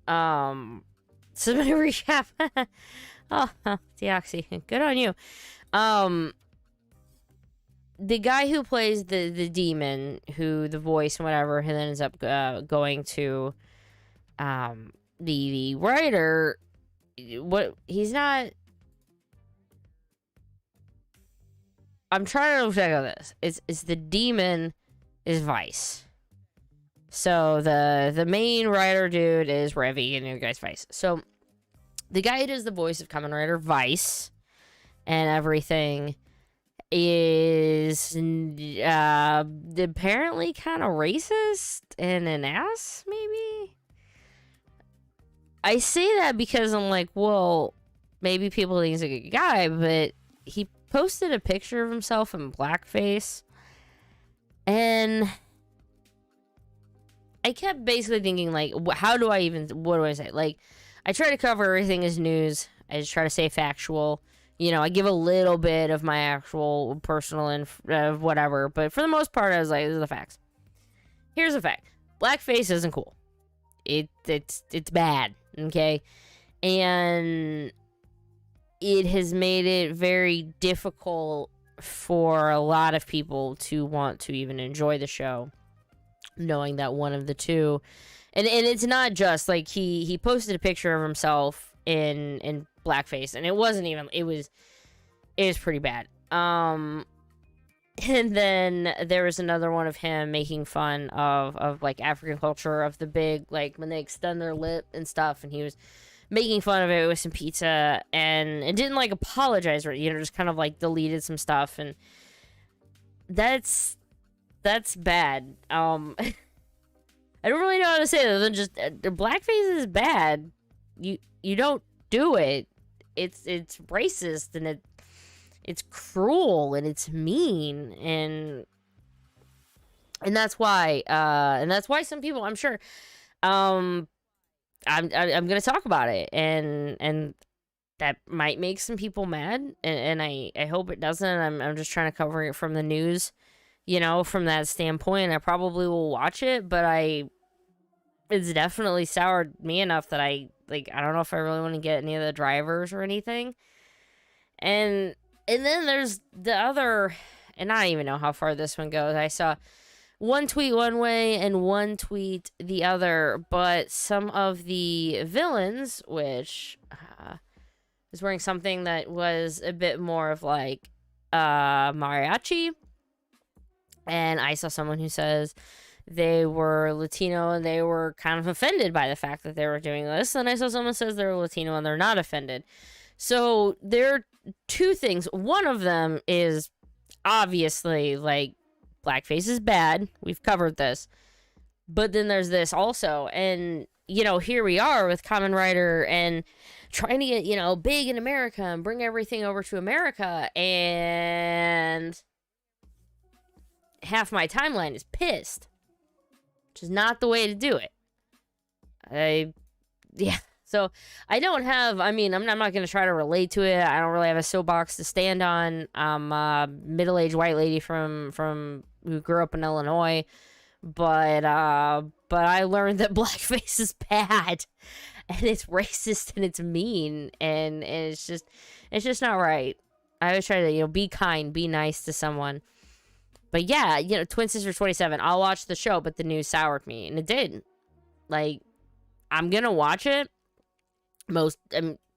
Saban recap. oh, Deoxy, good on you. The guy who plays the demon, who the voice and whatever, and then ends up going to the writer. What he's not. I'm trying to check on this. It's the demon is Vice. So the main writer dude is Revy and the other guy's Vice. So the guy who does the voice of Kamen Rider Vice and everything is apparently kind of racist and an ass, maybe? I say that because I'm like, well, maybe people think he's a good guy, but he posted a picture of himself in blackface, and I kept basically thinking, like, what do I say? Like, I try to cover everything as news. I just try to say factual. You know, I give a little bit of my actual personal and whatever, but for the most part, I was like, this is the facts. here's the fact. Blackface isn't cool. It's bad, okay? And it has made it very difficult for a lot of people to want to even enjoy the show, knowing that one of the two, and it's not just like he posted a picture of himself in blackface, and it wasn't even, it was pretty bad. And then there was another one of him making fun of like African culture, of the big, like when they extend their lip and stuff, and he was making fun of it with some pizza, and it didn't like apologize, or just kind of like deleted some stuff, and that's bad. I don't really know how to say it other than just blackface is bad. You don't do it. It's racist, and it's cruel, and it's mean, and that's why some people, I'm sure, I'm gonna talk about it, and that might make some people mad, and I hope it doesn't. I'm just trying to cover it from the news, from that standpoint. I probably will watch it, but it's definitely soured me enough that I don't know if I really want to get any of the drivers or anything. And then there's the other, and I don't even know how far this one goes. I saw one tweet one way and one tweet the other, but some of the villains, which was wearing something that was a bit more of like mariachi, and I saw someone who says they were Latino and they were kind of offended by the fact that they were doing this, and I saw someone says they're Latino and they're not offended. So there are two things. One of them is obviously like blackface is bad. We've covered this. But then there's this also. And, here we are with Kamen Rider and trying to get, big in America and bring everything over to America. And half my timeline is pissed. Which is not the way to do it. So I don't have, I'm not going to try to relate to it. I don't really have a soapbox to stand on. I'm a middle-aged white lady from who grew up in Illinois, but I learned that blackface is bad, and it's racist, and it's mean, and it's just not right. I always try to, be kind, be nice to someone. But yeah, Twin Sisters 27, I'll watch the show, but the news soured me, and it did. Like, I'm going to watch it.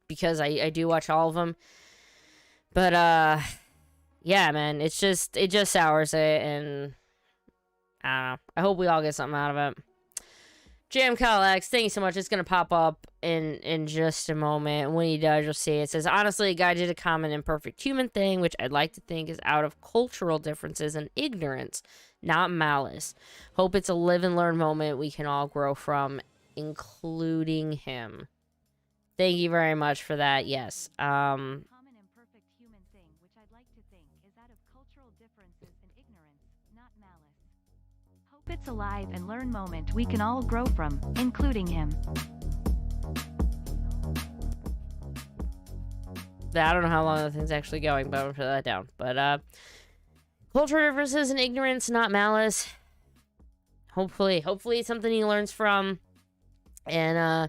Because I do watch all of them, but yeah, man, it just sours it, and I don't know. I hope we all get something out of it. Jam Kyle X, thank you so much. It's gonna pop up in just a moment. When he does, you'll see it. It says, honestly, a guy did a common imperfect human thing, which I'd like to think is out of cultural differences and ignorance, not malice. Hope it's a live and learn moment we can all grow from, including him. Thank you very much for that. Yes. Common imperfect human thing, which I'd like to think is out of cultural differences and ignorance, not malice. Hope it's a live and learn moment we can all grow from, including him. I don't know how long the thing's actually going, but I'm gonna put that down. But cultural differences and ignorance, not malice. Hopefully it's something he learns from, and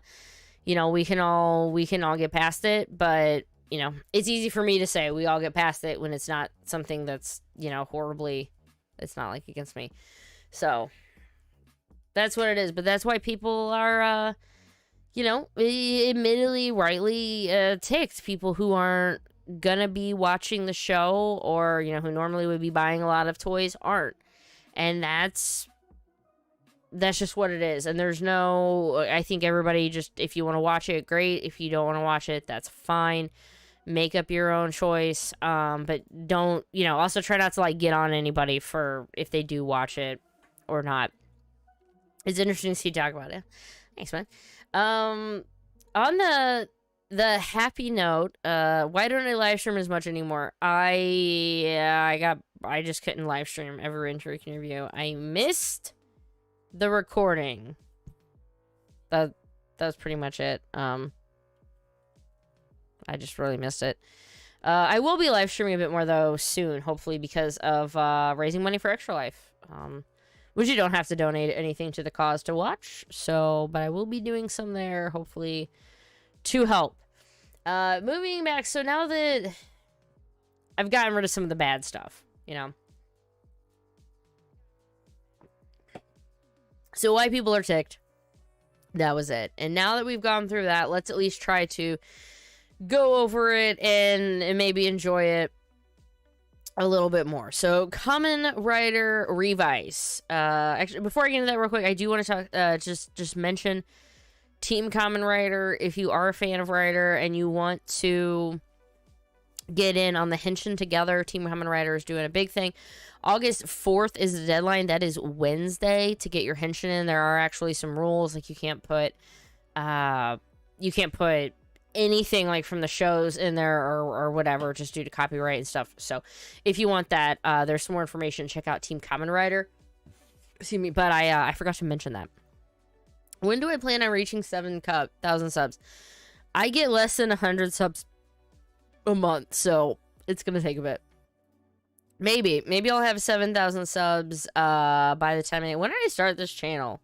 we can all get past it, but, it's easy for me to say we all get past it when it's not something that's, horribly, it's not like against me. So that's what it is. But that's why people are, admittedly, rightly ticked. People who aren't gonna be watching the show, or, who normally would be buying a lot of toys, aren't. And that's just what it is. And there's no, I think everybody just, if you want to watch it, great. If you don't want to watch it, that's fine. Make up your own choice. But don't, also try not to like get on anybody for if they do watch it or not. It's interesting to see you talk about it. Thanks, man. On the happy note, why don't I live stream as much anymore? I just couldn't live stream every interview. I missed the recording. That was pretty much it. I just really missed it. I will be live streaming a bit more though soon, hopefully, because of raising money for Extra Life. which you don't have to donate anything to the cause to watch. So, but I will be doing some there, hopefully, to help. Moving back, so now that I've gotten rid of some of the bad stuff, you know. So why people are ticked, that was it. And now that we've gone through that, let's at least try to go over it and maybe enjoy it a little bit more. So, Kamen Rider Revice. Actually, before I get into that real quick, I do want to talk, just mention Team Kamen Rider. If you are a fan of Rider and you want to get in on the Henshin together, Team Kamen Rider is doing a big thing. August 4th is the deadline. That is Wednesday to get your Henshin in. There are actually some rules, like you can't put anything like from the shows in there or whatever, just due to copyright and stuff. So if you want that, there's some more information. Check out Team Kamen Rider. Excuse me, but I forgot to mention that. When do I plan on reaching 7,000 subs? I get less than 100 subs a month, so it's gonna take a bit. Maybe I'll have 7,000 subs by the time when did I start this channel?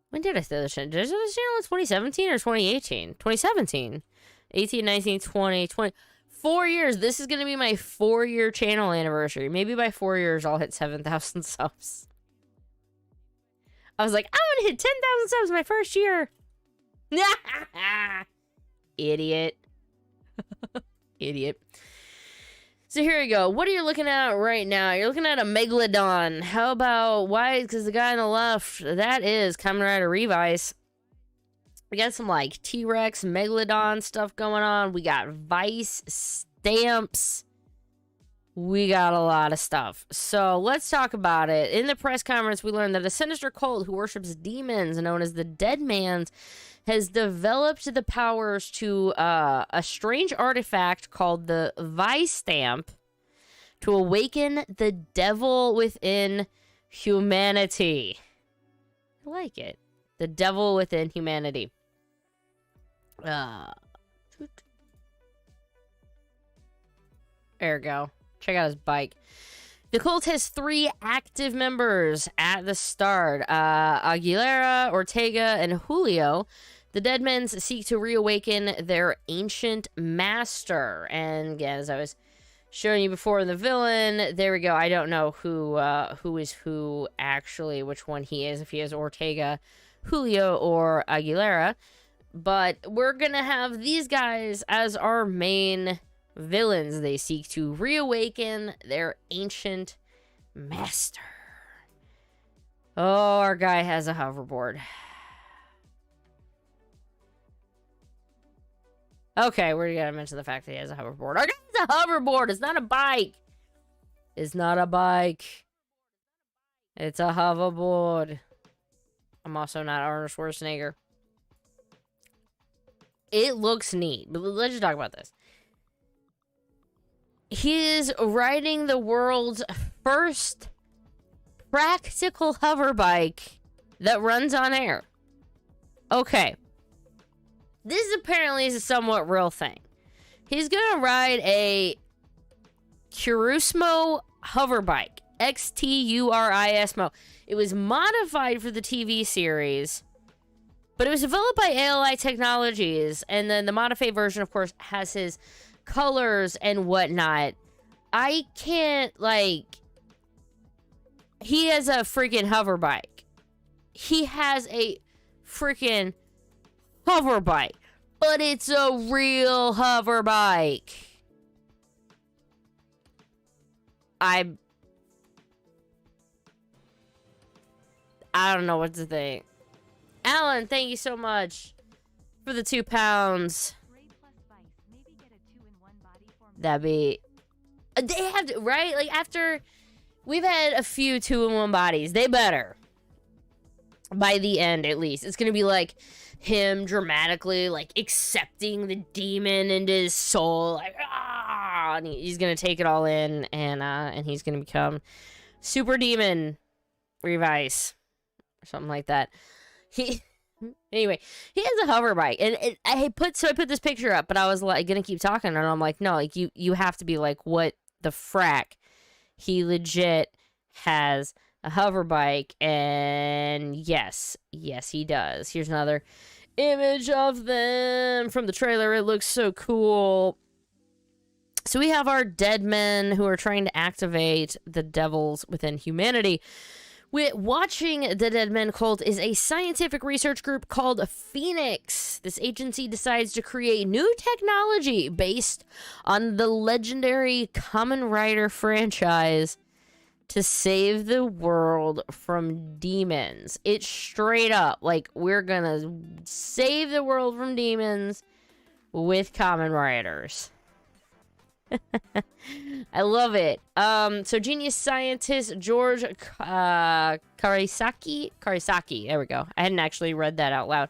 When did I start this channel? Did I start this channel in 2017 or 2018? 2017. 18, 19, 20, 20. 4 years. This is going to be my 4-year channel anniversary. Maybe by 4 years, I'll hit 7,000 subs. I was like, I'm going to hit 10,000 subs my first year. Idiot. Idiot. So here we go. What are you looking at right now? You're looking at a Megalodon. How about why? Because the guy on the left, that is Kamen Rider Revice. We got some like T-Rex, Megalodon stuff going on. We got Vice stamps. We got a lot of stuff. So let's talk about it. In the press conference, we learned that a sinister cult who worships demons, known as the Dead Mans, has developed the powers to a strange artifact called the Vice Stamp to awaken the devil within humanity. I like it. The devil within humanity. There we go. Check out his bike. The cult has 3 active members at the start. Aguilera, Ortega, and Julio. The Deadmans seek to reawaken their ancient master. And again, as I was showing you before, the villain, there we go. I don't know who is who actually, which one he is, if he is Ortega, Julio, or Aguilera. But we're going to have these guys as our main villains. They seek to reawaken their ancient master. Oh, our guy has a hoverboard. Okay, we gotta mention the fact that he has a hoverboard. Our guy has a hoverboard! It's not a bike! It's not a bike. It's a hoverboard. I'm also not Arnold Schwarzenegger. It looks neat, but let's just talk about this. He is riding the world's first practical hover bike that runs on air. Okay. This apparently is a somewhat real thing. He's gonna ride a Kurismo hover bike. XTURISMO. It was modified for the TV series, but it was developed by ALI Technologies, and then the modified version, of course, has his colors and whatnot. I can't, like... He has a freaking hover bike. He has a freaking hover bike, but it's a real hover bike. I don't know what to think. Alan, thank you so much for the £2. That'd be... They have to, right? Like, after... We've had a few 2-in-1 bodies. They better. By the end, at least. It's gonna be, like, him dramatically, like, accepting the demon into his soul. Like, ah! And he's gonna take it all in, and he's gonna become Super Demon Revice. Or something like that. Anyway, he has a hover bike, and I put this picture up, but I was like gonna keep talking, and I'm like, no, like you have to be like, what the frack? He legit has a hover bike, and yes, he does. Here's another image of them from the trailer. It looks so cool. So we have our dead men who are trying to activate the devils within humanity. Watching the Dead Men Cult is a scientific research group called Phoenix. This agency decides to create new technology based on the legendary Kamen Rider franchise to save the world from demons. It's straight up like, we're gonna save the world from demons with Kamen Riders. I love it. So genius scientist George Karisaki, there we go. I hadn't actually read that out loud.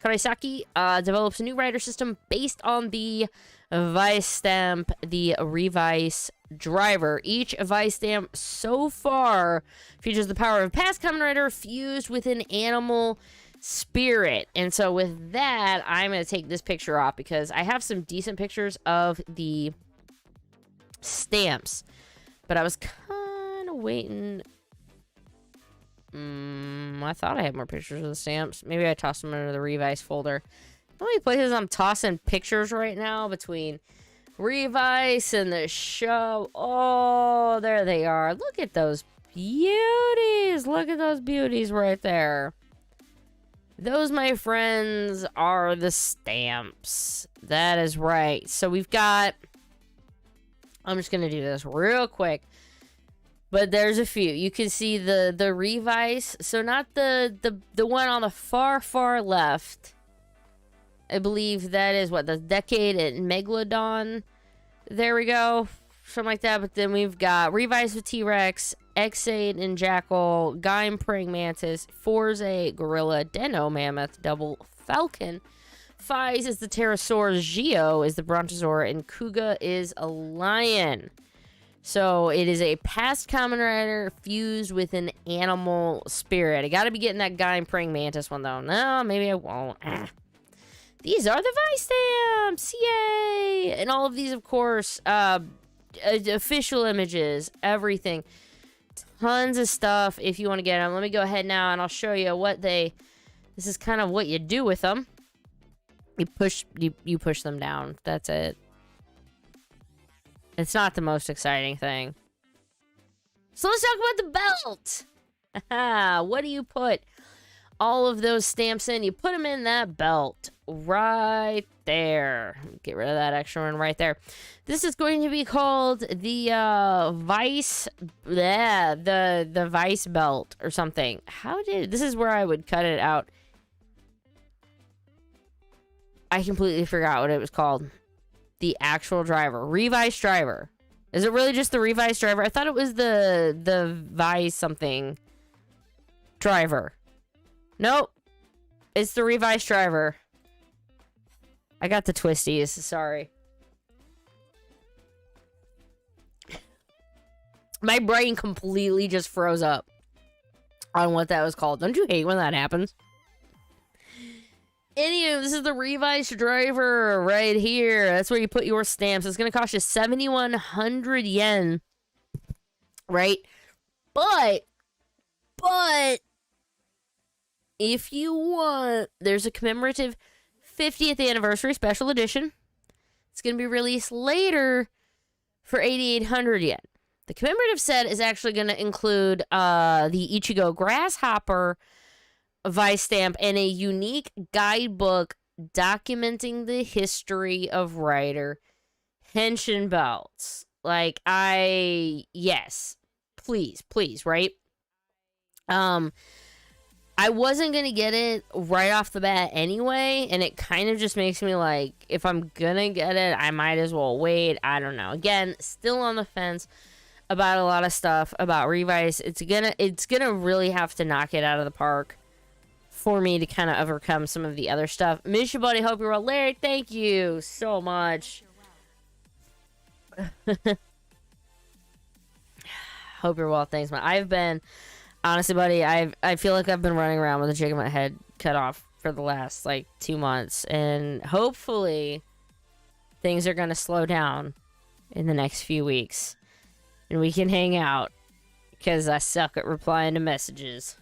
Karisaki develops a new rider system based on the Vice stamp, the Revice driver. Each Vice stamp so far features the power of a past Kamen Rider fused with an animal spirit. And so with that, I'm going to take this picture off because I have some decent pictures of the stamps, but I was kind of waiting. I thought I had more pictures of the stamps. Maybe I tossed them into the Revice folder. How many places I'm tossing pictures right now between Revice and the show? Oh, there they are. Look at those beauties. Look at those beauties right there. Those, my friends, are the stamps. That is right. So we've got, I'm just going to do this real quick. But there's a few. You can see the Revice. So not the one on the far left. I believe that is what, the Decade at Megalodon. There we go. Something like that. But then we've got Revice with T-Rex, X8 and Jackal, Gaim Praying Mantis, Forze Gorilla, Deno Mammoth, Double Falcon. Fies is the Pterosaurus, Geo is the Brontosaur, and Kuga is a lion. So it is a past Kamen Rider fused with an animal spirit. I gotta be getting that Gaim Praying Mantis one though. No, maybe I won't. These are the Vice stamps! Yay! And all of these, of course, official images, everything. Tons of stuff if you want to get them. Let me go ahead now and I'll show you what this is kind of what you do with them. You push them down. That's it. It's not the most exciting thing. So let's talk about the belt. What do you put all of those stamps in? You put them in that belt right there. Get rid of that extra one right there. This is going to be called the Vice, the Vice belt or something. This is where I would cut it out. I completely forgot what it was called. The actual driver. Revice driver. Is it really just the Revice driver? I thought it was the Vice something driver. Nope. It's the Revice driver. I got the twisties. Sorry. My brain completely just froze up on what that was called. Don't you hate when that happens? Anywho, this is the Revice driver right here. That's where you put your stamps. It's going to cost you 7,100 yen. Right? But, if you want, there's a commemorative 50th anniversary special edition. It's going to be released later for 8,800 yen. The commemorative set is actually going to include the Ichigo Grasshopper Vice stamp and a unique guidebook documenting the history of Rider Henshin belts. Like, yes, please, right? I wasn't gonna get it right off the bat anyway, and it kind of just makes me like, if I'm gonna get it, I might as well wait. I don't know. Again, still on the fence about a lot of stuff about Revice. It's gonna really have to knock it out of the park for me to kind of overcome some of the other stuff. Miss you, buddy. Hope you're well. Larry, thank you so much. Hope you're well. Thanks, man. I've been, honestly, buddy, I feel like I've been running around with a chicken with my head cut off for the last, 2 months. And hopefully things are going to slow down in the next few weeks. And we can hang out. Because I suck at replying to messages.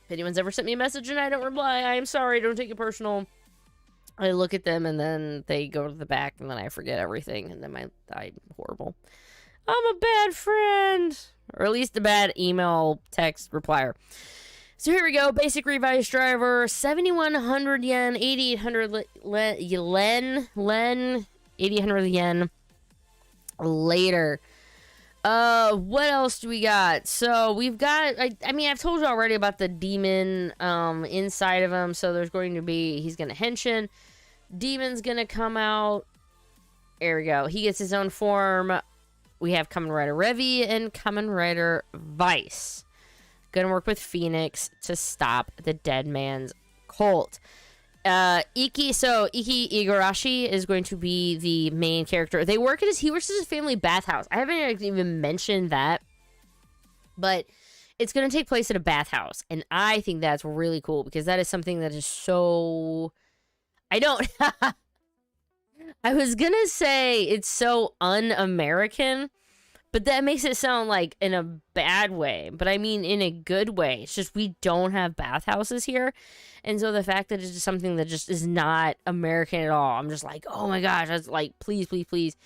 If anyone's ever sent me a message and I don't reply, I am sorry. Don't take it personal. I look at them and then they go to the back and then I forget everything. And then I'm horrible. I'm a bad friend. Or at least a bad email, text, replier. So here we go. Basic Revice driver. 7,100 yen. 8,800 yen. 8,800 yen. Later. What else do we got? So we've got, I mean, I've told you already about the demon, inside of him. So there's going to be, he's going to henshin. Demon's going to come out. There we go. He gets his own form. We have Kamen Rider Revice and Kamen Rider Revice. Gonna work with Phoenix to stop the dead man's cult. Iki Igarashi is going to be the main character. He works at his family bathhouse. I haven't even mentioned that, but it's going to take place at a bathhouse, and I think that's really cool because that is something that is so... I was gonna say it's so un-American, but that makes it sound like in a bad way. But I mean in a good way. It's just we don't have bathhouses here. And so the fact that it's just something that just is not American at all, I'm just like, oh my gosh, that's like, please, please, please,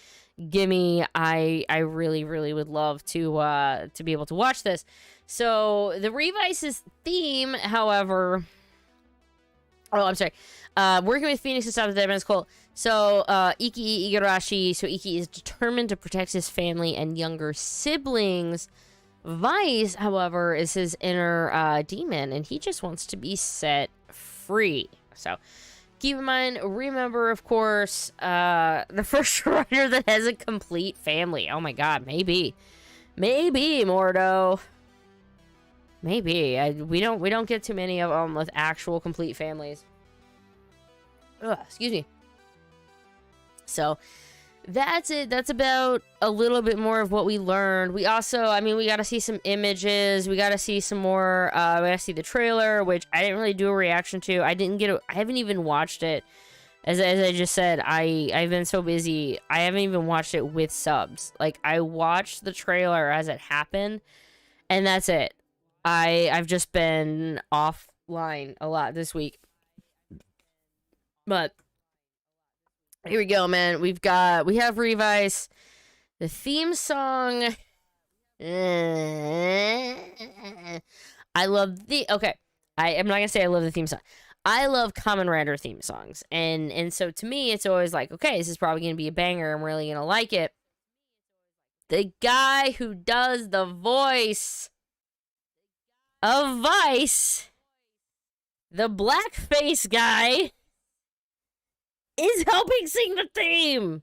gimme. I really, really would love to be able to watch this. So the Revice's theme, however... Oh, I'm sorry. Working with Phoenix to stop the dead man's cult. So, Iki Igarashi, so Iki is determined to protect his family and younger siblings. Vice, however, is his inner demon, and he just wants to be set free. So, keep in mind, remember, of course, the first rider that has a complete family. Oh my god, maybe. Maybe, Mordo. Maybe. We don't get too many of them with actual complete families. Ugh, excuse me. So, that's it. That's about a little bit more of what we learned. We also, I mean, we got to see some images. We got to see some more, we got to see the trailer, which I didn't really do a reaction to. I haven't even watched it. As I just said, I've been so busy. I haven't even watched it with subs. Like, I watched the trailer as it happened, and that's it. I've just been offline a lot this week. But here we go, man. we have Revice. The theme song. I love the... Okay. I'm not gonna say I love the theme song. I love Kamen Rider theme songs. And so to me, it's always like, okay, this is probably gonna be a banger. I'm really gonna like it. The guy who does the voice of Vice, the blackface guy, is helping sing the theme.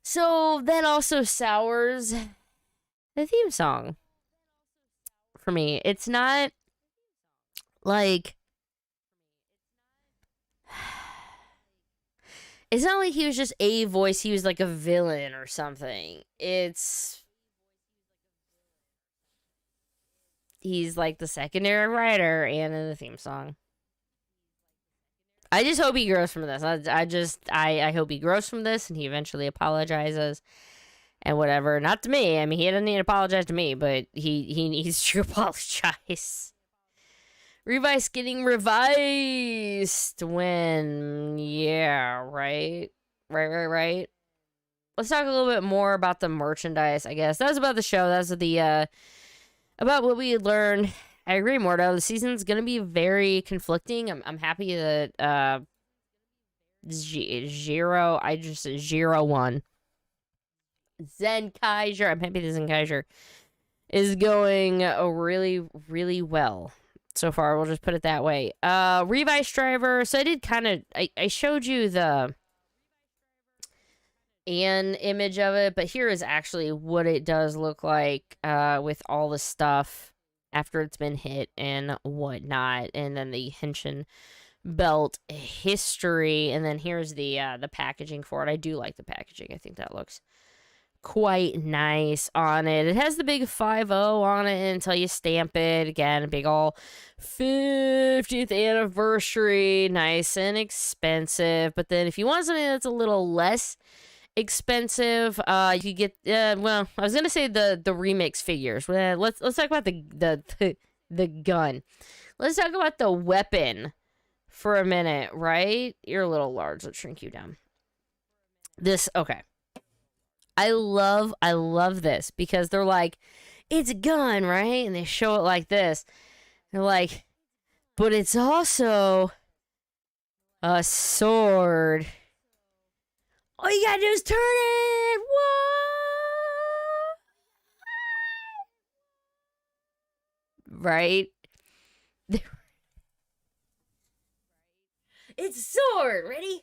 So that also sours the theme song for me. It's not like... It's not like he was just a voice, he was like a villain or something. He's like the secondary writer and in the theme song. I just hope he grows from this. I hope he grows from this and he eventually apologizes and whatever. Not to me. I mean, he doesn't need to apologize to me, but he needs to apologize. Revice getting revised when... Yeah, right? Right. Let's talk a little bit more about the merchandise, I guess. That was about the show. That was the, about what we had learned. I agree, Mordo. The season's gonna be very conflicting. I'm happy that, Zero won. ZENKAIGER. I'm happy that ZENKAIGER is going really, really well. So far, we'll just put it that way. Revice driver. So I did kind of... I showed you an image of it, but here is actually what it does look like with all the stuff after it's been hit and whatnot. And then the henshin belt history. And then here's the packaging for it. I do like the packaging. I think that looks quite nice on it. It has the big 5-0 on it until you stamp it. Again, a big ol' 50th anniversary. Nice and expensive. But then if you want something that's a little less expensive, you could get, well, I was going to say the remix figures. Let's talk about the gun. Let's talk about the weapon for a minute, right? You're a little large. Let's shrink you down. Okay. I love this because they're like, it's a gun, right? And they show it like this. They're like, but it's also a sword. All you gotta do is turn it. What? Right? It's a sword. Ready?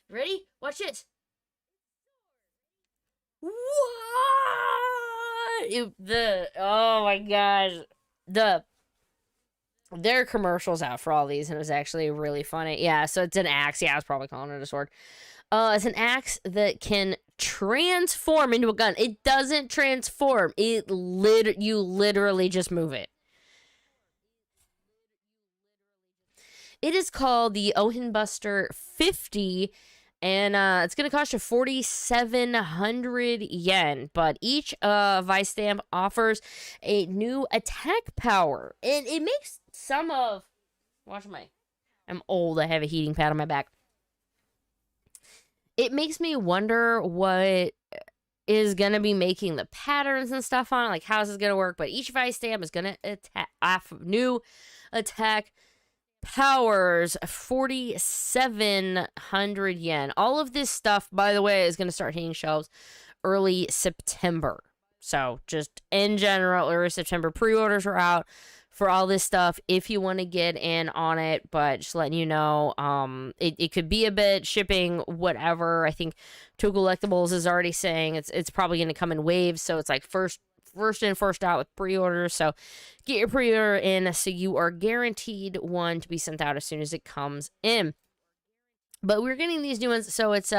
Ready? Watch it. What? Oh my gosh. There are commercials out for all these, and it was actually really funny. Yeah, so it's an axe. Yeah, I was probably calling it a sword. It's an axe that can transform into a gun. It doesn't transform. You literally just move it. It is called the Ohin Buster 50, and it's going to cost you 4,700 yen. But each Vice stamp offers a new attack power, and it makes some of... I'm old. I have a heating pad on my back. It makes me wonder what is going to be making the patterns and stuff on it, like how this is going to work. But each Vice stamp is going to attack new attack powers, 4,700 yen. All of this stuff, by the way, is going to start hitting shelves early September. So just in general, early September pre-orders are out for all this stuff if you want to get in on it. But just letting you know, it could be a bit shipping, whatever. I think Toku Collectibles is already saying it's probably going to come in waves. So it's like first in, first out with pre-orders. So get your pre-order in so you are guaranteed one to be sent out as soon as it comes in. But we're getting these new ones. So it's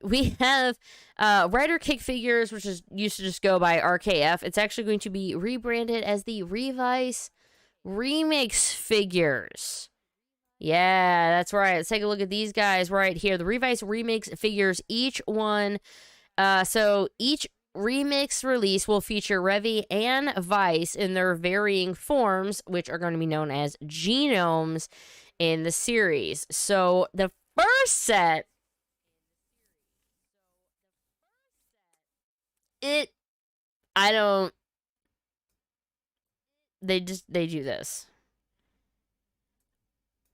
we have Rider Kick figures, which is used to just go by RKF. It's actually going to be rebranded as the Revice Remix figures. Yeah, that's right. Let's take a look at these guys right here. The Revice Remix figures, each one. So each remix release will feature Revy and Vice in their varying forms, which are going to be known as genomes in the series. So the first set, they do this.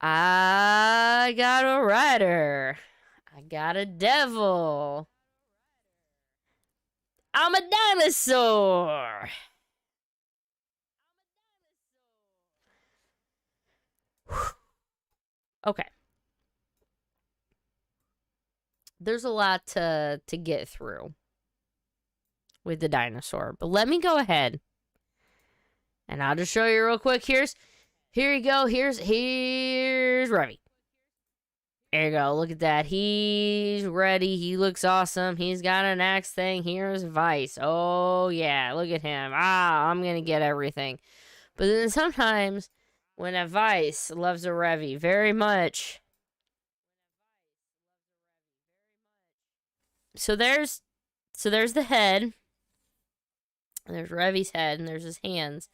I got a rider. I got a devil. I'm a dinosaur. Okay. There's a lot to get through with the dinosaur, but let me go ahead and I'll just show you real quick. Here you go. Here's Revy. There you go. Look at that. He's ready. He looks awesome. He's got an axe thing. Here's Vice. Oh, yeah. Look at him. I'm going to get everything. But then sometimes when a Vice loves a Revy very much. So there's the head. There's Revy's head, and there's his hands.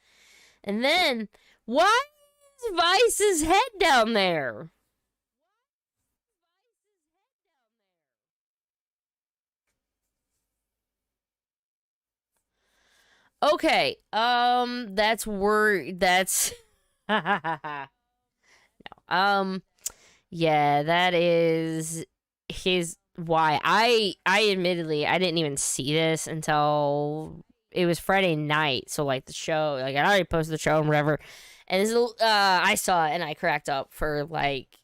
And then, why is Vice's head down there? Okay, that's no, yeah, that is why. I admittedly, I didn't even see this until it was Friday night, so like the show, like I already posted the show and whatever, and this I saw it and I cracked up for like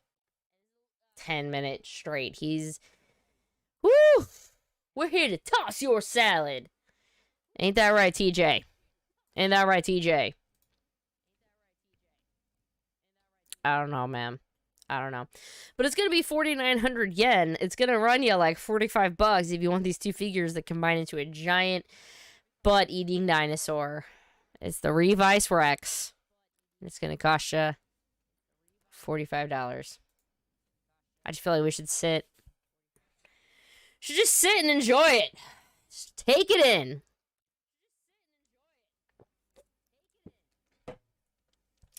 10 minutes straight. Woo! We're here to toss your salad. Ain't that right, TJ? Ain't that right, TJ? I don't know, man. I don't know. But it's going to be 4,900 yen. It's going to run you like 45 bucks if you want these 2 figures that combine into a giant butt-eating dinosaur. It's the Revice Rex. It's going to cost you $45. I just feel like we should sit. Should just sit and enjoy it. Just take it in.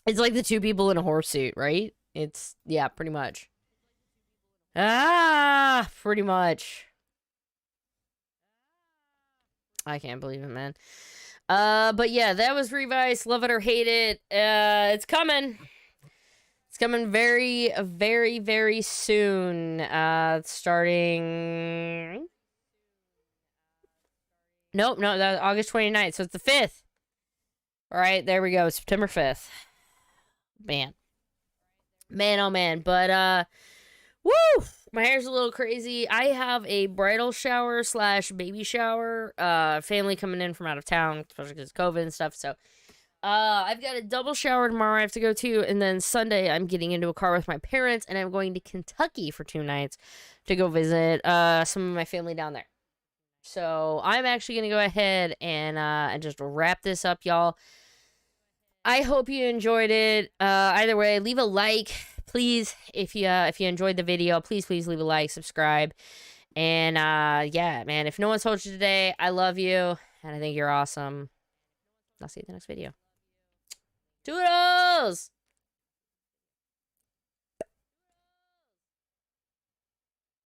It's like the 2 people in a horse suit, right? It's, yeah, pretty much. Pretty much. I can't believe it, man. But yeah, that was Revice. Love it or hate it. It's coming. It's coming very, very, very soon. Starting... Nope, no, that was August 29th, so it's the 5th. All right, there we go, September 5th. Man. Man, oh man. But, woo! My hair's a little crazy. I have a bridal shower / baby shower. Family coming in from out of town, especially because of COVID and stuff. So, I've got a double shower tomorrow I have to go to. And then Sunday, I'm getting into a car with my parents. And I'm going to Kentucky for 2 nights to go visit some of my family down there. So, I'm actually going to go ahead and just wrap this up, y'all. I hope you enjoyed it. Either way, leave a like, please. If you enjoyed the video, please leave a like, subscribe, and yeah, man. If no one told you today, I love you, and I think you're awesome. I'll see you in the next video. Toodles!